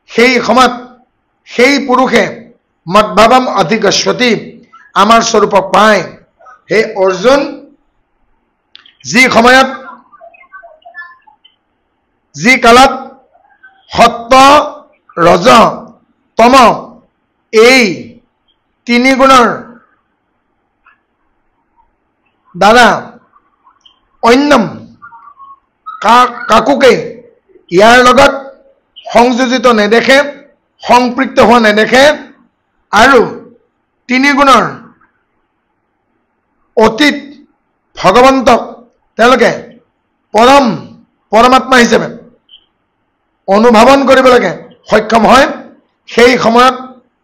সেই সময়ত সেই পুৰুষে মদ্ভাৱম অধিগচ্ছতি আমাৰ স্বৰূপক পায় হে অৰ্জুন যি সময়ত যি কালত সত্য ৰজ তম এই তিনি গুণৰ দ্বাৰা অন্যম কাকোকে ইয়াৰ লগত সংযোজিত নেদেখে সংপৃক্ত হোৱা নেদেখে আৰু তিনি গুণৰ অতীত ভগৱন্তক তেওঁলোকে পৰমাত্মা হিচাপে অনুধাৱন কৰিবলৈ সক্ষম হয় সেই সময়ত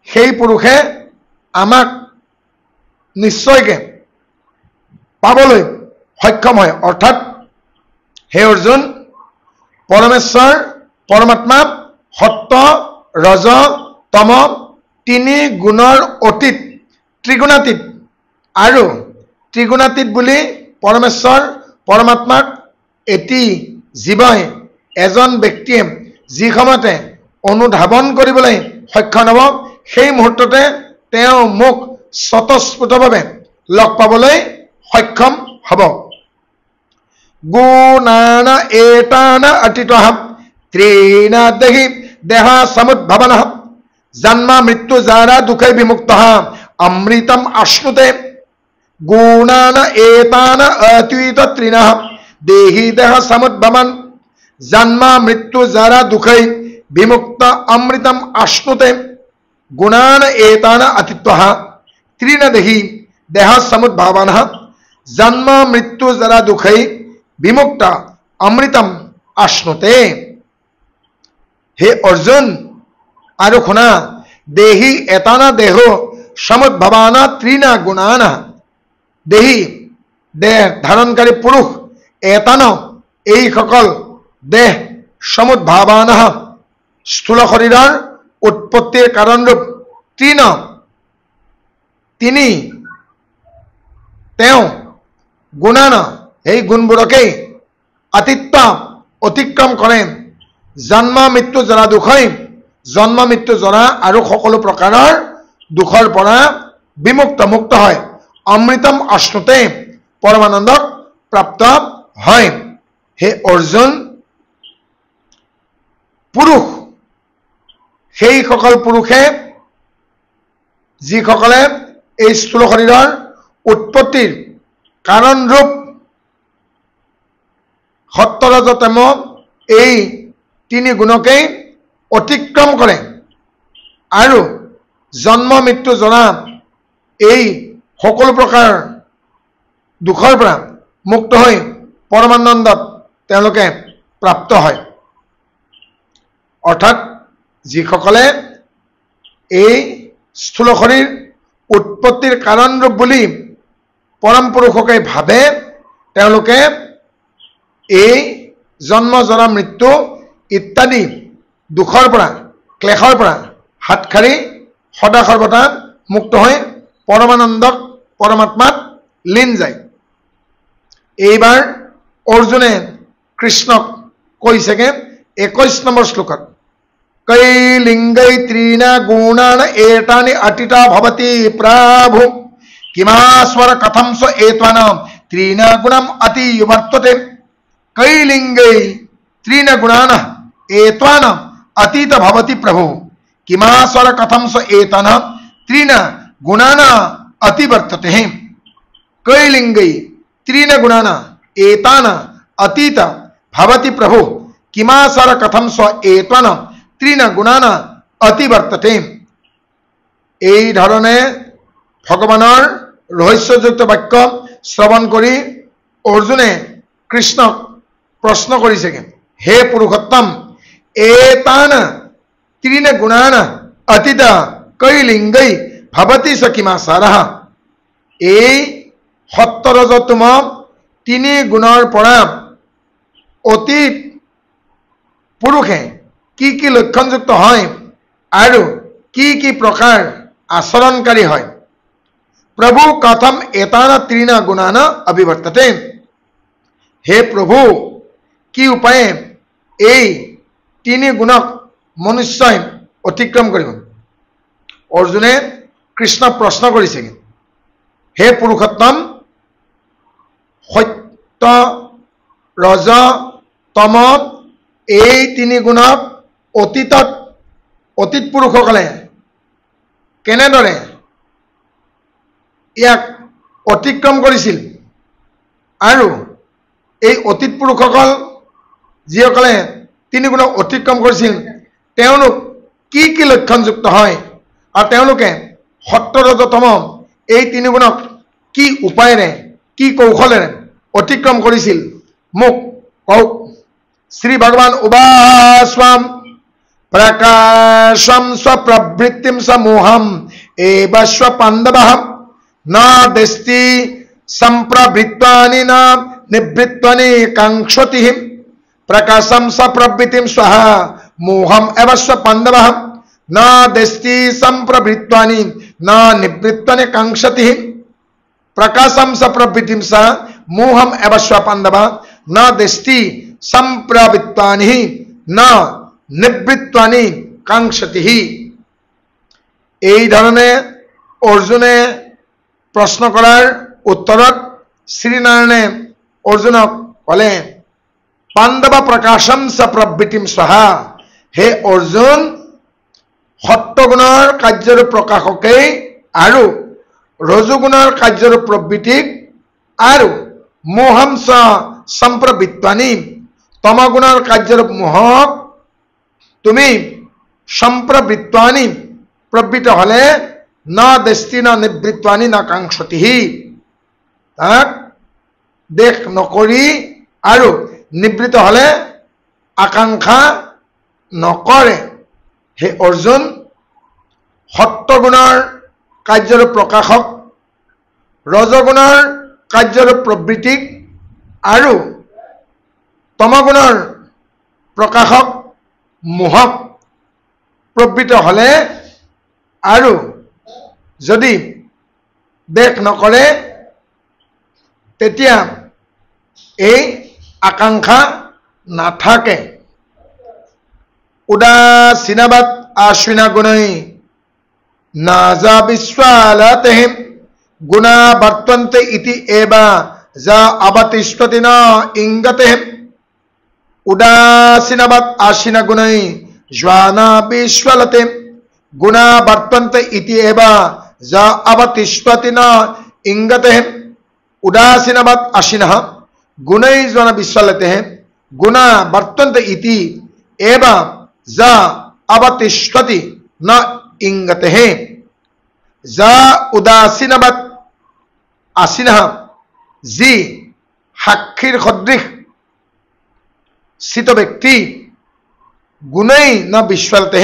সেই পুৰুষে আমাক নিশ্চয়কৈ পাবলৈ সক্ষম হয় অৰ্থাৎ হে অৰ্জুন পৰমেশ্বৰ পৰমাত্মা সত্য ৰজ তম তিনি গুণৰ অতীত ত্ৰিগুণাতীত আৰু ত্ৰিগুণাতীত বুলি পৰমেশ্বৰ পৰমাত্মাক এটি জীৱই এজন ব্যক্তিয়ে যি সময়তে অনুধাৱন কৰিবলৈ সক্ষম হ'ব সেই মুহূৰ্ততে তেওঁ মোক স্বতঃস্ফূৰ্তভাৱে লগ পাবলৈ সক্ষম হ'ব গুণান এতান অতীতঃ ত্ৰিণ দেহি দেহ সমুদ্ভৱনঃ জন্ম মৃত্যু জাৰা দুঃখৈ বিমুক্তঃ অমৃতম আশ্নুতে গুণান এতান অতীত ত্ৰিণঃ দেহি দেহ সমুদ্ভৱন জন্ম মৃত্যু জাৰা দুঃখৈ বিমুক্ত অমৃতম আশ্নুতে গুণান এতান অতীতঃ ত্ৰিণ দেহি দেহ সমুদ্ভৱনঃ জন্ম মৃত্যু জৰা দুখৈ বিমুক্ত অমৃতম আশ্নুতে। হে অৰ্জুন আৰু শুনা, দেহি এতানা দেহ সমুদ্ভৱানা ত্ৰিনা গুণানা। দেহি দেহ ধাৰণকাৰী পুৰুষ, এতান এইসকল দেহ সমুদ্ভৱানা স্থূল শৰীৰৰ উৎপত্তিৰ কাৰণৰূপ ত্ৰিন তিনি তেওঁ গুণানা এই গুণবোৰকেই আতিত্ব অতিক্ৰম কৰে। জন্ম মৃত্যু জৰা দুখৈ জন্ম মৃত্যু জৰা আৰু সকলো প্ৰকাৰৰ দুখৰ পৰা বিমুক্ত মুক্ত হয়। অমৃতম আশ্নুতে পৰমানন্দক প্ৰাপ্ত হয়। হে অৰ্জুন, পুৰুষ সেইসকল পুৰুষে যিসকলে এই স্থূল শৰীৰৰ উৎপত্তিৰ কাৰণৰূপ সত্য ৰজ তম এই তিনি গুণকেই অতিক্ৰম কৰে আৰু জন্ম মৃত্যু জৰা এই সকলো প্ৰকাৰ দুখৰ পৰা মুক্ত হৈ পৰমানন্দত তেওঁলোকে প্ৰাপ্ত হয়। অৰ্থাৎ যিসকলে এই স্থূল শৰীৰ উৎপত্তিৰ কাৰণৰূপ বুলি পৰম পুৰুষকে ভাবে, তেওঁলোকে এই জন্ম জৰা মৃত্যু ইত্যাদি দুখৰ পৰা ক্লেশৰ পৰা হাত সাৰি সদা সৰ্বদা মুক্ত হৈ পৰমানন্দক পৰমাত্মাত লীন যায়। এইবাৰ অৰ্জুনে কৃষ্ণক কৈছেগে 21 নম্বৰ শ্লোকত, কৈলিংগৈ ত্ৰিনা গুণান এতানি অতিতা ভৱতি প্ৰভু কিমাস্বৰ কথম স এত্বানাম ত্ৰিনা গুণম অতি বৰ্ততে। কৈলিংগৈ ত্ৰিনা গুণান এত্বানাম অতীত ভৱতি প্ৰভু কিমাস্বৰ কথম স এতানাম ত্ৰিনা গুণান অতি বৰ্ততে। কৈলিংগৈ ত্ৰিনা গুণান এতানা অতীত ভৱতি প্ৰভু কিমাস্বৰ কথম স এত্বানাম ত্ৰিনা গুণানা অতিবৰ্ততে। এই ধৰণে ভগৱানৰ ৰহস্যযুক্ত বাক্য শ্ৰৱণ কৰি অৰ্জুনে কৃষ্ণক প্ৰশ্ন কৰিছেগে, হে পুৰুষোত্তম, এতান ত্ৰিন গুণান অতীত কৈলিংগৈ ভৱতি স কিমাসাৰঃ। এই সত্য ৰজ তম তিনি গুণৰ পৰা অতীত পুৰুষে কি কি লক্ষণযুক্ত হয় আৰু কি কি প্ৰকাৰ আচৰণকাৰী হয়। প্ৰভু কথম এতানা ত্ৰিনা গুণানা অবিবৰ্ততে। হে প্ৰভু, কি উপায়ে এই তিনি গুণক মনুষ্যই অতিক্ৰম কৰিব। অৰ্জুনে কৃষ্ণক প্ৰশ্ন কৰিছে, হে পুৰুষোত্তম, সত্য ৰজ তম এই তিনি গুণক অতীত পুৰুষসকলে কেনেদৰে ইয়াক অতিক্ৰম কৰিছিল আৰু এই অতীত পুৰুষসকল যিসকলে তিনি গুণক অতিক্ৰম কৰিছিল তেওঁলোক কি কি লক্ষণযুক্ত হয় আৰু তেওঁলোকে সত্য ৰজ তম এই তিনি গুণক কি উপায়েৰে কি কৌশলেৰে অতিক্ৰম কৰিছিল মোক কওক। শ্ৰী ভগৱান উবাস্বাম প্ৰকাশম স্বপ্ৰবৃত্তিম সমূহম এবস্ব পাণ্ডৱঃ ন দস্তি সম্প্ৰবৃত্তানি ন নিবৃত্তানি কাংক্ষতি। प्रकाशम सप्रवृत्तिम स्वः मोहम एवस्व पांडवः न दस्ति संप्रवृत्तानि न निवृत्तानि कांक्षति। प्रकाशम सप्रवृत्तिम स मोहम एवस्व पांडवः न दस्ति संप्रवृत्तानि न निवृत्तानि कांक्षति। এই ধৰণে অৰ্জুনে প্ৰশ্ন কৰাৰ উত্তৰত শ্ৰীনাৰায়ণে অৰ্জুনক ক'লে, পাণ্ডৱ প্ৰকাশম স প্ৰবৃত্তিম স্বাহা। হে অৰ্জুন, সত্যগুণৰ কাৰ্যৰ প্ৰকাশকেই আৰু ৰজগুণৰ কাৰ্যৰ প্ৰবৃত্তিক আৰু মোহম স সম্প্ৰবৃত্তানি তমগুণৰ কাৰ্যৰ মোহক তুমি সম্প্ৰবৃত্তানি প্ৰবৃত্ত হলে ন দস্তি ন নিবৃত্তানি ন কাংক্ষতি। তাক দেশ নকৰি আৰু নিবৃত হলে আকাংক্ষা নকৰে। হে অৰ্জুন, সত্যগুণৰ কাৰ্যৰ প্ৰকাশক, ৰজগুণৰ কাৰ্যৰ প্ৰবৃত্তিক আৰু তমগুণৰ প্ৰকাশক মোহক প্ৰবৃত্ত হলে আৰু যদি দেশ নকৰে তেতিয়া এই আকাংক্ষা নাথাকে। উদাসীনবৎ আশ্বিনা গুণৈ নাজা বিশ্বালতেহিম গুণা বৰ্তন্তে ইতি এবা যা অবতিষ্ঠতি ন ইঙ্গতেহিম। উদাসীনবৎ আশ্বিনা গুণৈ জ্বানা বিশ্বলতে গুণা বর্তন্তে ইতি এবা যা অবতিষ্ঠতি ন ইঙ্গতেহিম। উদাসীনবৎ আশ্বিনঃ গুণৈ জ্বানা বিশ্বলতে গুণা বর্তন্তে ইতি এবা যা অবতিষ্ঠতি ন ইঙ্গতেহ। যা উদাসীনবৎ আশ্বিনঃ যি সাক্ষীৰ সদৃশ স্থিত ব্যক্তি গুণেই ন বিশ্বলতে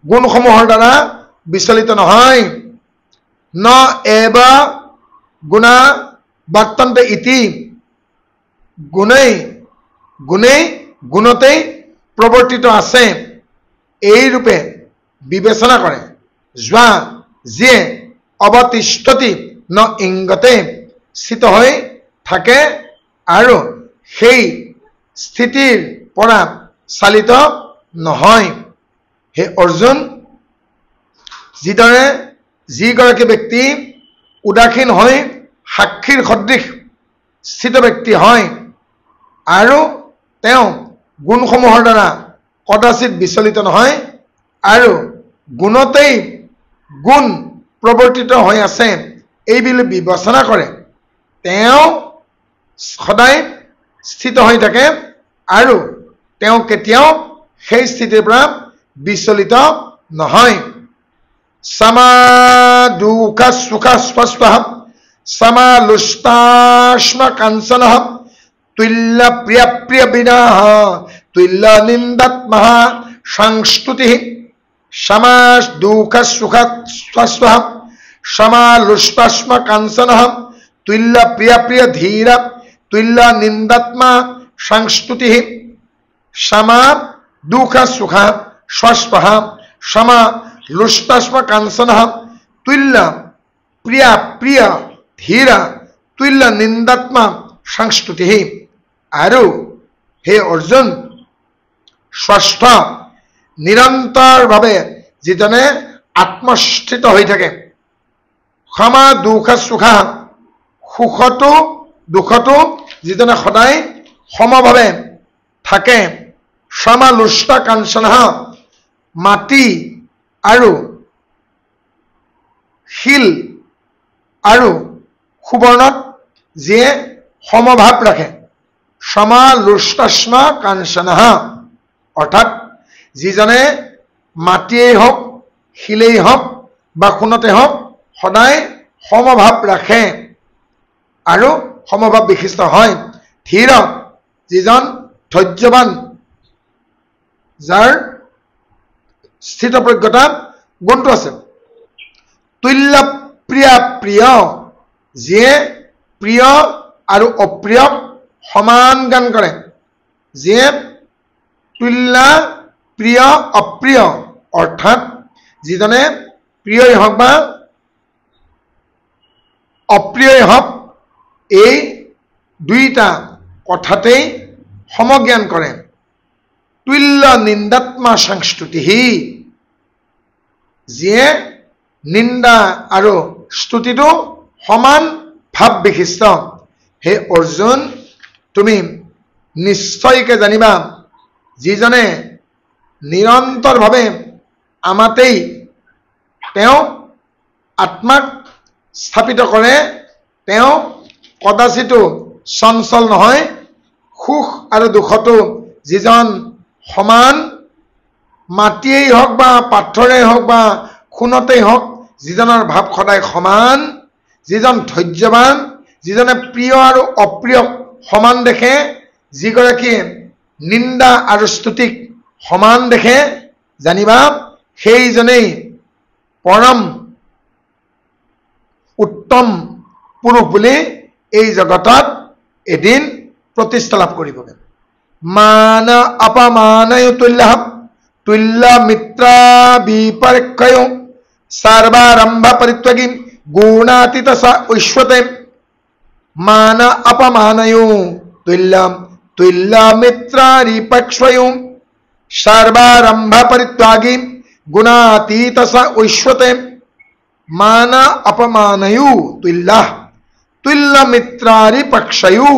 গুণসমূহৰ দ্বাৰা বিচলিত নহয়। ন এব গুণা বৰ্তন্তে ইতি গুণেই গুণতেই প্ৰৱৰ্তিত আছে এই ৰূপে বিবেচনা কৰে। যোৱা যিয়ে অবতিষ্ঠতি ন ইঙ্গতে স্থিত হৈ থাকে আৰু সেই স্থিতিৰ পৰা চালিত নহয়। হে অৰ্জুন, যিদৰে যিগৰাকী ব্যক্তি উদাসীন হৈ সাক্ষীৰ সদৃশ স্থিত ব্যক্তি হয় আৰু তেওঁ গুণসমূহৰ দ্বাৰা কদাচিত বিচলিত নহয় আৰু গুণতেই গুণ প্ৰৱৰ্তিত হৈ আছে এইবুলি বিবেচনা কৰে, তেওঁ সদায় স্থিত হৈ থাকে আৰু তেওঁ কেতিয়াও সেই স্থিতিৰ পৰা বিচলিত নহয়। সমা দুঃখ সুখ স্পষ্ট সমালুষ্টাশ্ম কাঞ্চনঃ তুল্য প্রিয় প্রিয় বিনাহ তুল্য নিন্দাত্মহ সংস্তুতিঃ। সমা দুঃখ সুখ স্পষ্ট সমালুষ্টাশ্ম কাঞ্চনঃ তুল্য প্রিয় প্রিয় ধীর তুল্য নিন্দাত্মা সংস্তুতিঃ। সমা দুঃখ সুখ স্পষ্ট সমালুষ্টাশ্ম কাঞ্চনঃ তুল্য প্রিয় প্রিয় ধীৰ তুল্য নিন্দাত্মা সংস্তুতি। আৰু হে অৰ্জুন, ষষ্ঠ নিৰন্তৰভাৱে যিজনে আত্মস্থিত হৈ থাকে, ক্ষমা দুখ সুখ সুখতো দুখতো যিজনে সদায় সমভাৱে থাকে, সমালুষ্ট কাঞ্চন মাটি আৰু শিল আৰু সুবৰ্ণত যিয়ে সমভাৱ ৰাখে, সমালুষ্টাশ্ম কাঞ্চনঃ অৰ্থাৎ যিজনে মাটিয়েই হওক শিলেই হওক বা সোণতে হওক সদায় সমভাৱ ৰাখে আৰু সমভাৱ বিশিষ্ট হয়। ধীৰ যিজন ধৈৰ্যৱান, যাৰ স্থিতপ্ৰজ্ঞতা গুণটো আছে। তুল্য প্ৰিয় প্ৰিয় যিয়ে প্ৰিয় আৰু অপ্ৰিয়ক সমান জ্ঞান কৰে, যিয়ে তুল্য প্ৰিয় অপ্ৰিয় অৰ্থাৎ যিজনে প্ৰিয়ই হওক বা অপ্ৰিয়ই হওক এই দুইটা কথাতেই সমজ্ঞান কৰে। তুল্য নিন্দাত্মা সংস্তুতি যিয়ে নিন্দা আৰু স্তুতিটো সমান ভাৱ বিশিষ্ট। হে অৰ্জুন, তুমি নিশ্চয়কৈ জানিবা, যিজনে নিৰন্তৰভাৱে আমাতেই তেওঁ আত্মাক স্থাপিত কৰে, তেওঁ কদাচিতো চঞ্চল নহয়। সুখ আৰু দুখতো যিজন সমান, মাটিয়েই হওক বা পাথৰেই হওক বা সোণতেই হওক, যিজনৰ ভাৱ সদায় সমান, যিজন ধৈৰ্যৱান, যিজনে প্ৰিয় আৰু অপ্ৰিয় সমান দেখে, যিগৰাকীয়ে নিন্দা আৰু স্তুতিক সমান দেখে, জানিবা সেইজনেই পৰম উত্তম পুৰুষ বুলি এই জগতত এদিন প্ৰতিষ্ঠা লাভ কৰিবগৈ। মান অপমানয়ো তুল্য তুল্য মিত্ৰা বিপৰীক্ষয়ো সৰ্বাৰম্ভ পৰিত্যাগী গুণাতীত স উচ্যতে। মান অপমানয়ো তুল্য তুল্য মিত্রারিপক্ষয়ো সর্বারম্ভ পরিত্যাগী গুণাতীত স উচ্যতে। মান অপমানয়ো তুল্য তুল্য মিত্রারিপক্ষয়ো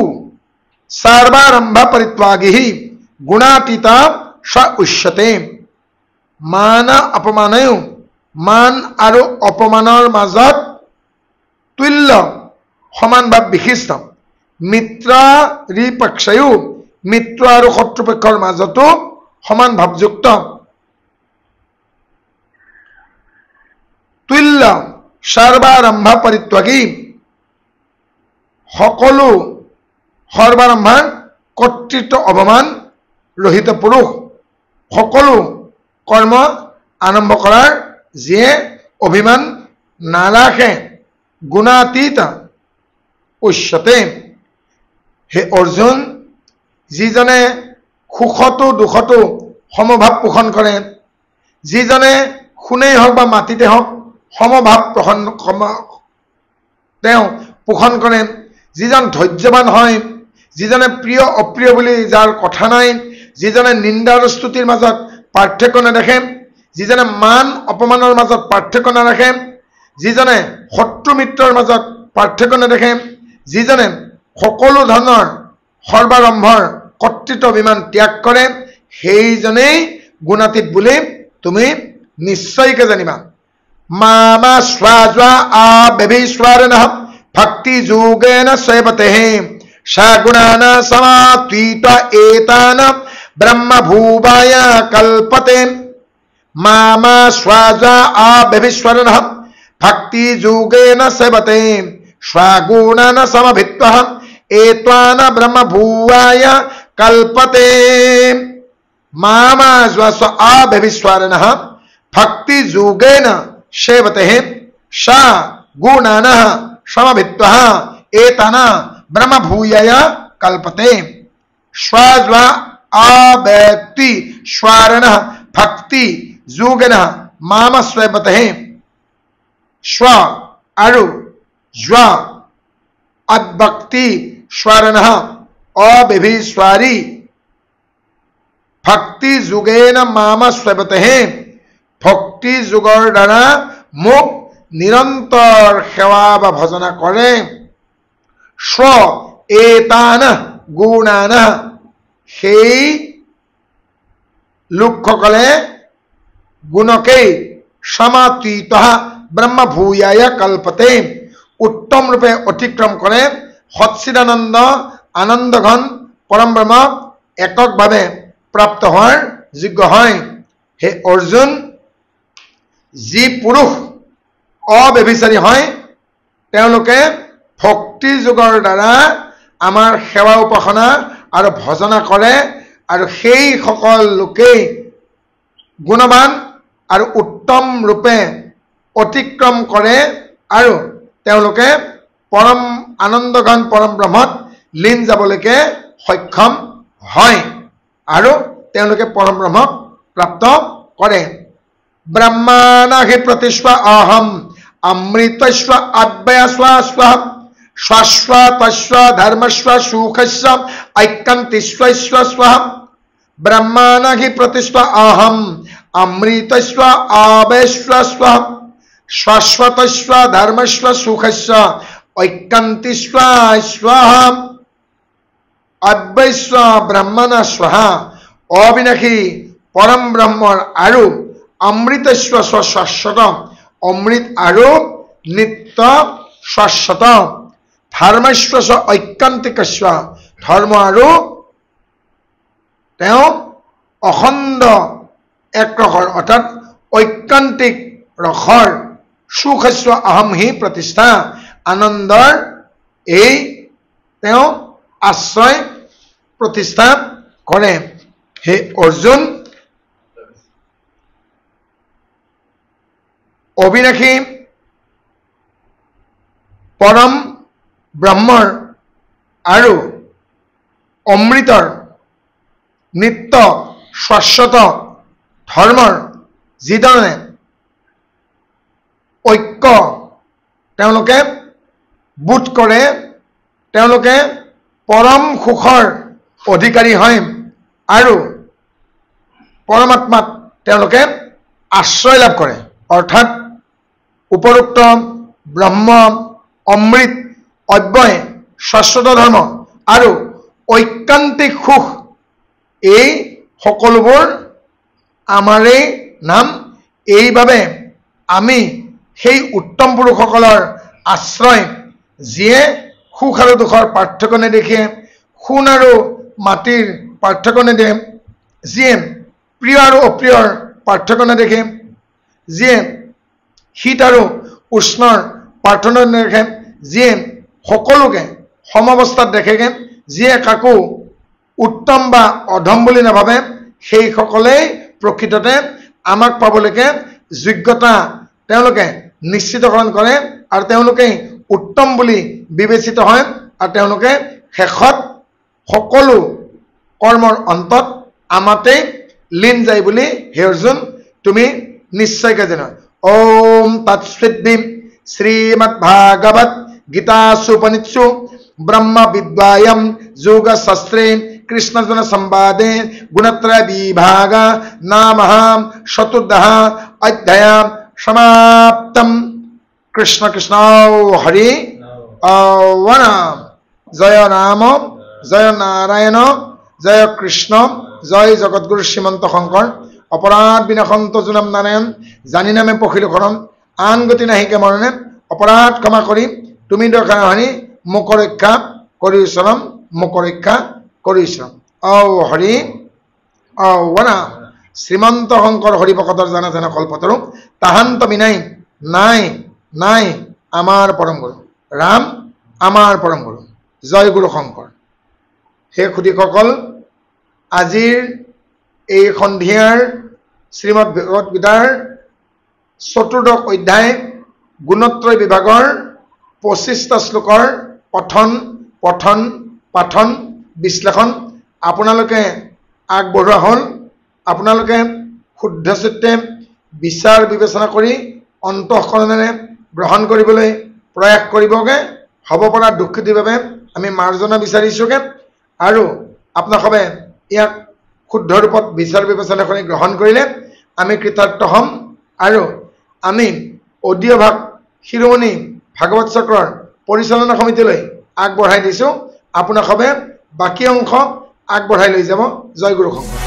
সর্বারম্ভ পরিত্যাগী গুণাতীত স উচ্যতে। মান অপমানয়ো, মান আৰু অপমানৰ মাজত তুল্য সমান ভাৱ বিশিষ্ট, মিত্ৰাৰিপক্ষয়ো মিত্ৰ আৰু শত্ৰুপক্ষৰ মাজতো সমান ভাৱযুক্ত, তুল্য সৰ্বাৰম্ভ পৰিত্যাগী সকলো সৰ্বাৰম্ভৰ কৰ্তৃত্ব অৱমান ৰহিত পুৰুষ, সকলো কৰ্ম আৰম্ভ কৰাৰ যিয়ে অভিমান নাৰাখে, গুণাতীত উচ্যতে। হে অৰ্জুন, যিজনে সুখতো দুখতো সমভাৱ পোষণ কৰে, যিজনে সোণেই হওক বা মাটিতে হওক সমভাৱ তেওঁ পোষণ কৰে, যিজন ধৈৰ্যৱান হয়, যিজনে প্ৰিয় অপ্ৰিয় বুলি যাৰ কথা নাই, যিজনে নিন্দা আৰু স্তুতিৰ মাজত পাৰ্থক্য নেদেখে, যিজনে মান অপমানৰ মাজত পাৰ্থক্য নাৰাখে, যিজনে শত্ৰু মিত্ৰৰ মাজত পাৰ্থক্য নেদেখে, যিজনে সকলো ধৰণৰ সৰ্বাৰম্ভৰ কৰ্তৃত্ব অভিমান ত্যাগ কৰে, সেইজনেই গুণাতীত বুলি তুমি নিশ্চয়কৈ জানিবা। মামা স্বাজা আবেভিস্বৰণঃ ভক্তি যোগেন সেৱতেঃ সগুণান সমাত্বিত এতান ব্ৰহ্ম ভুৱায় কল্পতে। মামা স্বাজা আবেভিস্বৰণঃ ভক্তি যোগেন সেৱতে সগুণান সমভিত্তঃ এতান ব্ৰহ্ম ভুৱায় কল্পতে। মামা স্বাজা আবেভিস্বৰণঃ ভক্তি যোগেন সেৱতে সগুণান সমভিত্তঃ এতান ব্ৰহ্ম ভূয়ায় কল্পতে। স্বাজ্বা আবেক্তি স্বৰণ ভক্তি যোগেন মাম স্বপতে। স্ব আৰু জ্বা অব্যক্তি স্বৰণ অবিভিস্বাৰী ভক্তি যোগেন মাম স্বপতে। ভক্তি যোগৰ দ্বাৰা মোক নিৰন্তৰ সেৱা বা ভজনা কৰে। স্ব এতান গুণান, সেই লোকসকলে গুণকেই সমাতীত ব্ৰহ্ম ভূয়ায় কল্পতে, উত্তম ৰূপে অতিক্ৰম কৰে, সচ্চিদানন্দ আনন্দঘন পৰম ব্ৰহ্ম এককভাৱে প্ৰাপ্ত হোৱাৰ যোগ্য হয়। হে অৰ্জুন, যি পুৰুষ অব্যভিচাৰী হয়, তেওঁলোকে ভক্তি যোগৰ দ্বাৰা আমাৰ সেৱা উপাসনা আৰু ভজনা কৰে, আৰু সেইসকল লোকেই গুণৱান আৰু উত্তম ৰূপে অতিক্ৰম কৰে, আৰু তেওঁলোকে পৰম আনন্দঘন পৰম ব্ৰহ্মত লীন যাবলৈকে সক্ষম হয়, আৰু তেওঁলোকে পৰম ব্ৰহ্মক প্ৰাপ্ত কৰে। ব্ৰহ্মাণহি প্ৰতিস্বা অহম অমৃতস্ব অব্যয়স্ব শাশ্বতস্ব ধৰ্মস্ব সুখস্ব ঐকান্তিস্ব। ব্ৰহ্মাণহি প্ৰতিস্বা অহম অমৃতস্ব অব্যয়স্ব শাশ্বতস্ব ধৰ্মস্ব সুখস্ব ঐকান্তিস্ব। অব্যস্ব ব্ৰহ্মণ স্বঃ, অবিনাশী পৰম ব্ৰহ্মৰ আৰু অমৃতস্ব শাশ্বত, অমৃত আৰু নিত্য শাশ্বত, ধৰ্মস্ব ঐকান্তিকস্ব, ধৰ্ম আৰু তেওঁ অখণ্ড এক ৰসৰ অৰ্থাৎ ঐকান্তিক, ৰসৰ সুখস্ব অহম হি প্ৰতিষ্ঠা, আনন্দৰ এই তেওঁ আশ্ৰয় প্ৰতিষ্ঠা কৰে। হে অৰ্জুন, অবিনাশী পৰম ব্ৰহ্মৰ আৰু অমৃতৰ নিত্য শাশ্বত ধৰ্মৰ যিধৰণে ঐক্য তেওঁলোকে বোধ কৰে, তেওঁলোকে পৰম সুখৰ অধিকাৰী হয় আৰু পৰমাত্মাত তেওঁলোকে আশ্ৰয় লাভ কৰে। অৰ্থাৎ উপৰোক্ত ব্ৰহ্ম, অমৃত, অব্যয়, শাশ্বত ধৰ্ম আৰু ঐকান্তিক সুখ, এই সকলোবোৰ আমাৰেই নাম। এইবাবে আমি সেই উত্তম পুৰুষসকলৰ আশ্ৰয়, যিয়ে সুখ আৰু দুখৰ পাৰ্থক্য নেদেখে, সোণ আৰু মাটিৰ পাৰ্থক্য নেদেখে, যিয়ে প্ৰিয় আৰু অপ্ৰিয়ৰ পাৰ্থক্য নেদেখে, যিয়ে শীত আৰু উষ্ণৰ পাৰ্থক্য নেদেখে, যিয়ে সকলোকে সমঅৱস্থাত দেখেগে, যিয়ে কাকো উত্তম বা অধম বুলি নাভাবে, সেইসকলেই প্ৰকৃততে আমাক পাবলৈকে যোগ্যতা তেওঁলোকে নিশ্চিতকৰণ কৰে আৰু তেওঁলোকেই উত্তম বুলি বিবেচিত হয় আৰু তেওঁলোকে শেষত সকলো কৰ্মৰ অন্তত আমাতেই লীন যায় বুলি হে অৰ্জুন তুমি নিশ্চয়কৈ জানা। ওম তৎসৎ শ্ৰীমদ্ ভাগৱত গীতাসুপনিষৎসু ব্ৰহ্ম বিদ্যায়াম যোগ শাস্ত্ৰে কৃষ্ণজন সংবাদে গুণত্ৰয় বিভাগ নামঃ চতুৰ্দশ অধ্যায় সমাপ্তম। কৃষ্ণ কৃষ্ণ হৰি নাম। জয় ৰাম, জয় নাৰায়ণ, জয় কৃষ্ণ, জয় জগৎগুৰু শ্ৰীমন্ত শংকৰ। অপৰাধ বিনাশন্ত জুনাম নাৰায়ণ, জানি নামে পখিলো খৰম, আন গতি নাহিকে মৰণে। অপৰাধ ক্ষমা কৰি তুমি দৰ্শন হৰি, মোক ৰক্ষা কৰি শৰণ, মোক ৰক্ষা কৰি শৰণ। হৰি নাম। শ্ৰীমন্ত শংকৰ হৰি ভকতৰ জানা জানা কল্পতৰু, তাহান্ত বিনাই নাই নাই আমাৰ পৰম গুৰু ৰাম, আমাৰ পৰম গুৰু। জয় গুৰু শংকৰ। হে সুধীসকল, আজিৰ এই সন্ধিয়াৰ শ্ৰীমদ ভগৱত গীতাৰ চতুৰ্দশ অধ্যায় গুণত্ৰয় বিভাগৰ 25টা শ্লোকৰ পঠন বিশ্লেষণ আপোনালোকে আগবঢ়োৱা হ'ল। আপোনালোকে শুদ্ধ চিত্তে বিচাৰ বিবেচনা কৰি অন্তঃকৰণেৰে গ্ৰহণ কৰিবলৈ প্ৰয়াস কৰিবগে। হ'ব পৰা দুঃখিতিৰ বাবে আমি মাৰ্জনা বিচাৰিছোগে আৰু আপোনালোকে ইয়াক শুদ্ধ ৰূপত বিচাৰ বিবেচনা কৰি গ্ৰহণ কৰিলে আমি কৃতাৰ্থ হ'ম আৰু আমি অডিঅ' ভাগ শিৰোমণি ভাগৱত চক্ৰৰ পৰিচালনা সমিতিলৈ আগবঢ়াই দিছোঁ। আপোনালোকে বাকী অংশ আগবঢ়াই লৈ যাব। জয় গুৰু শংকৰ।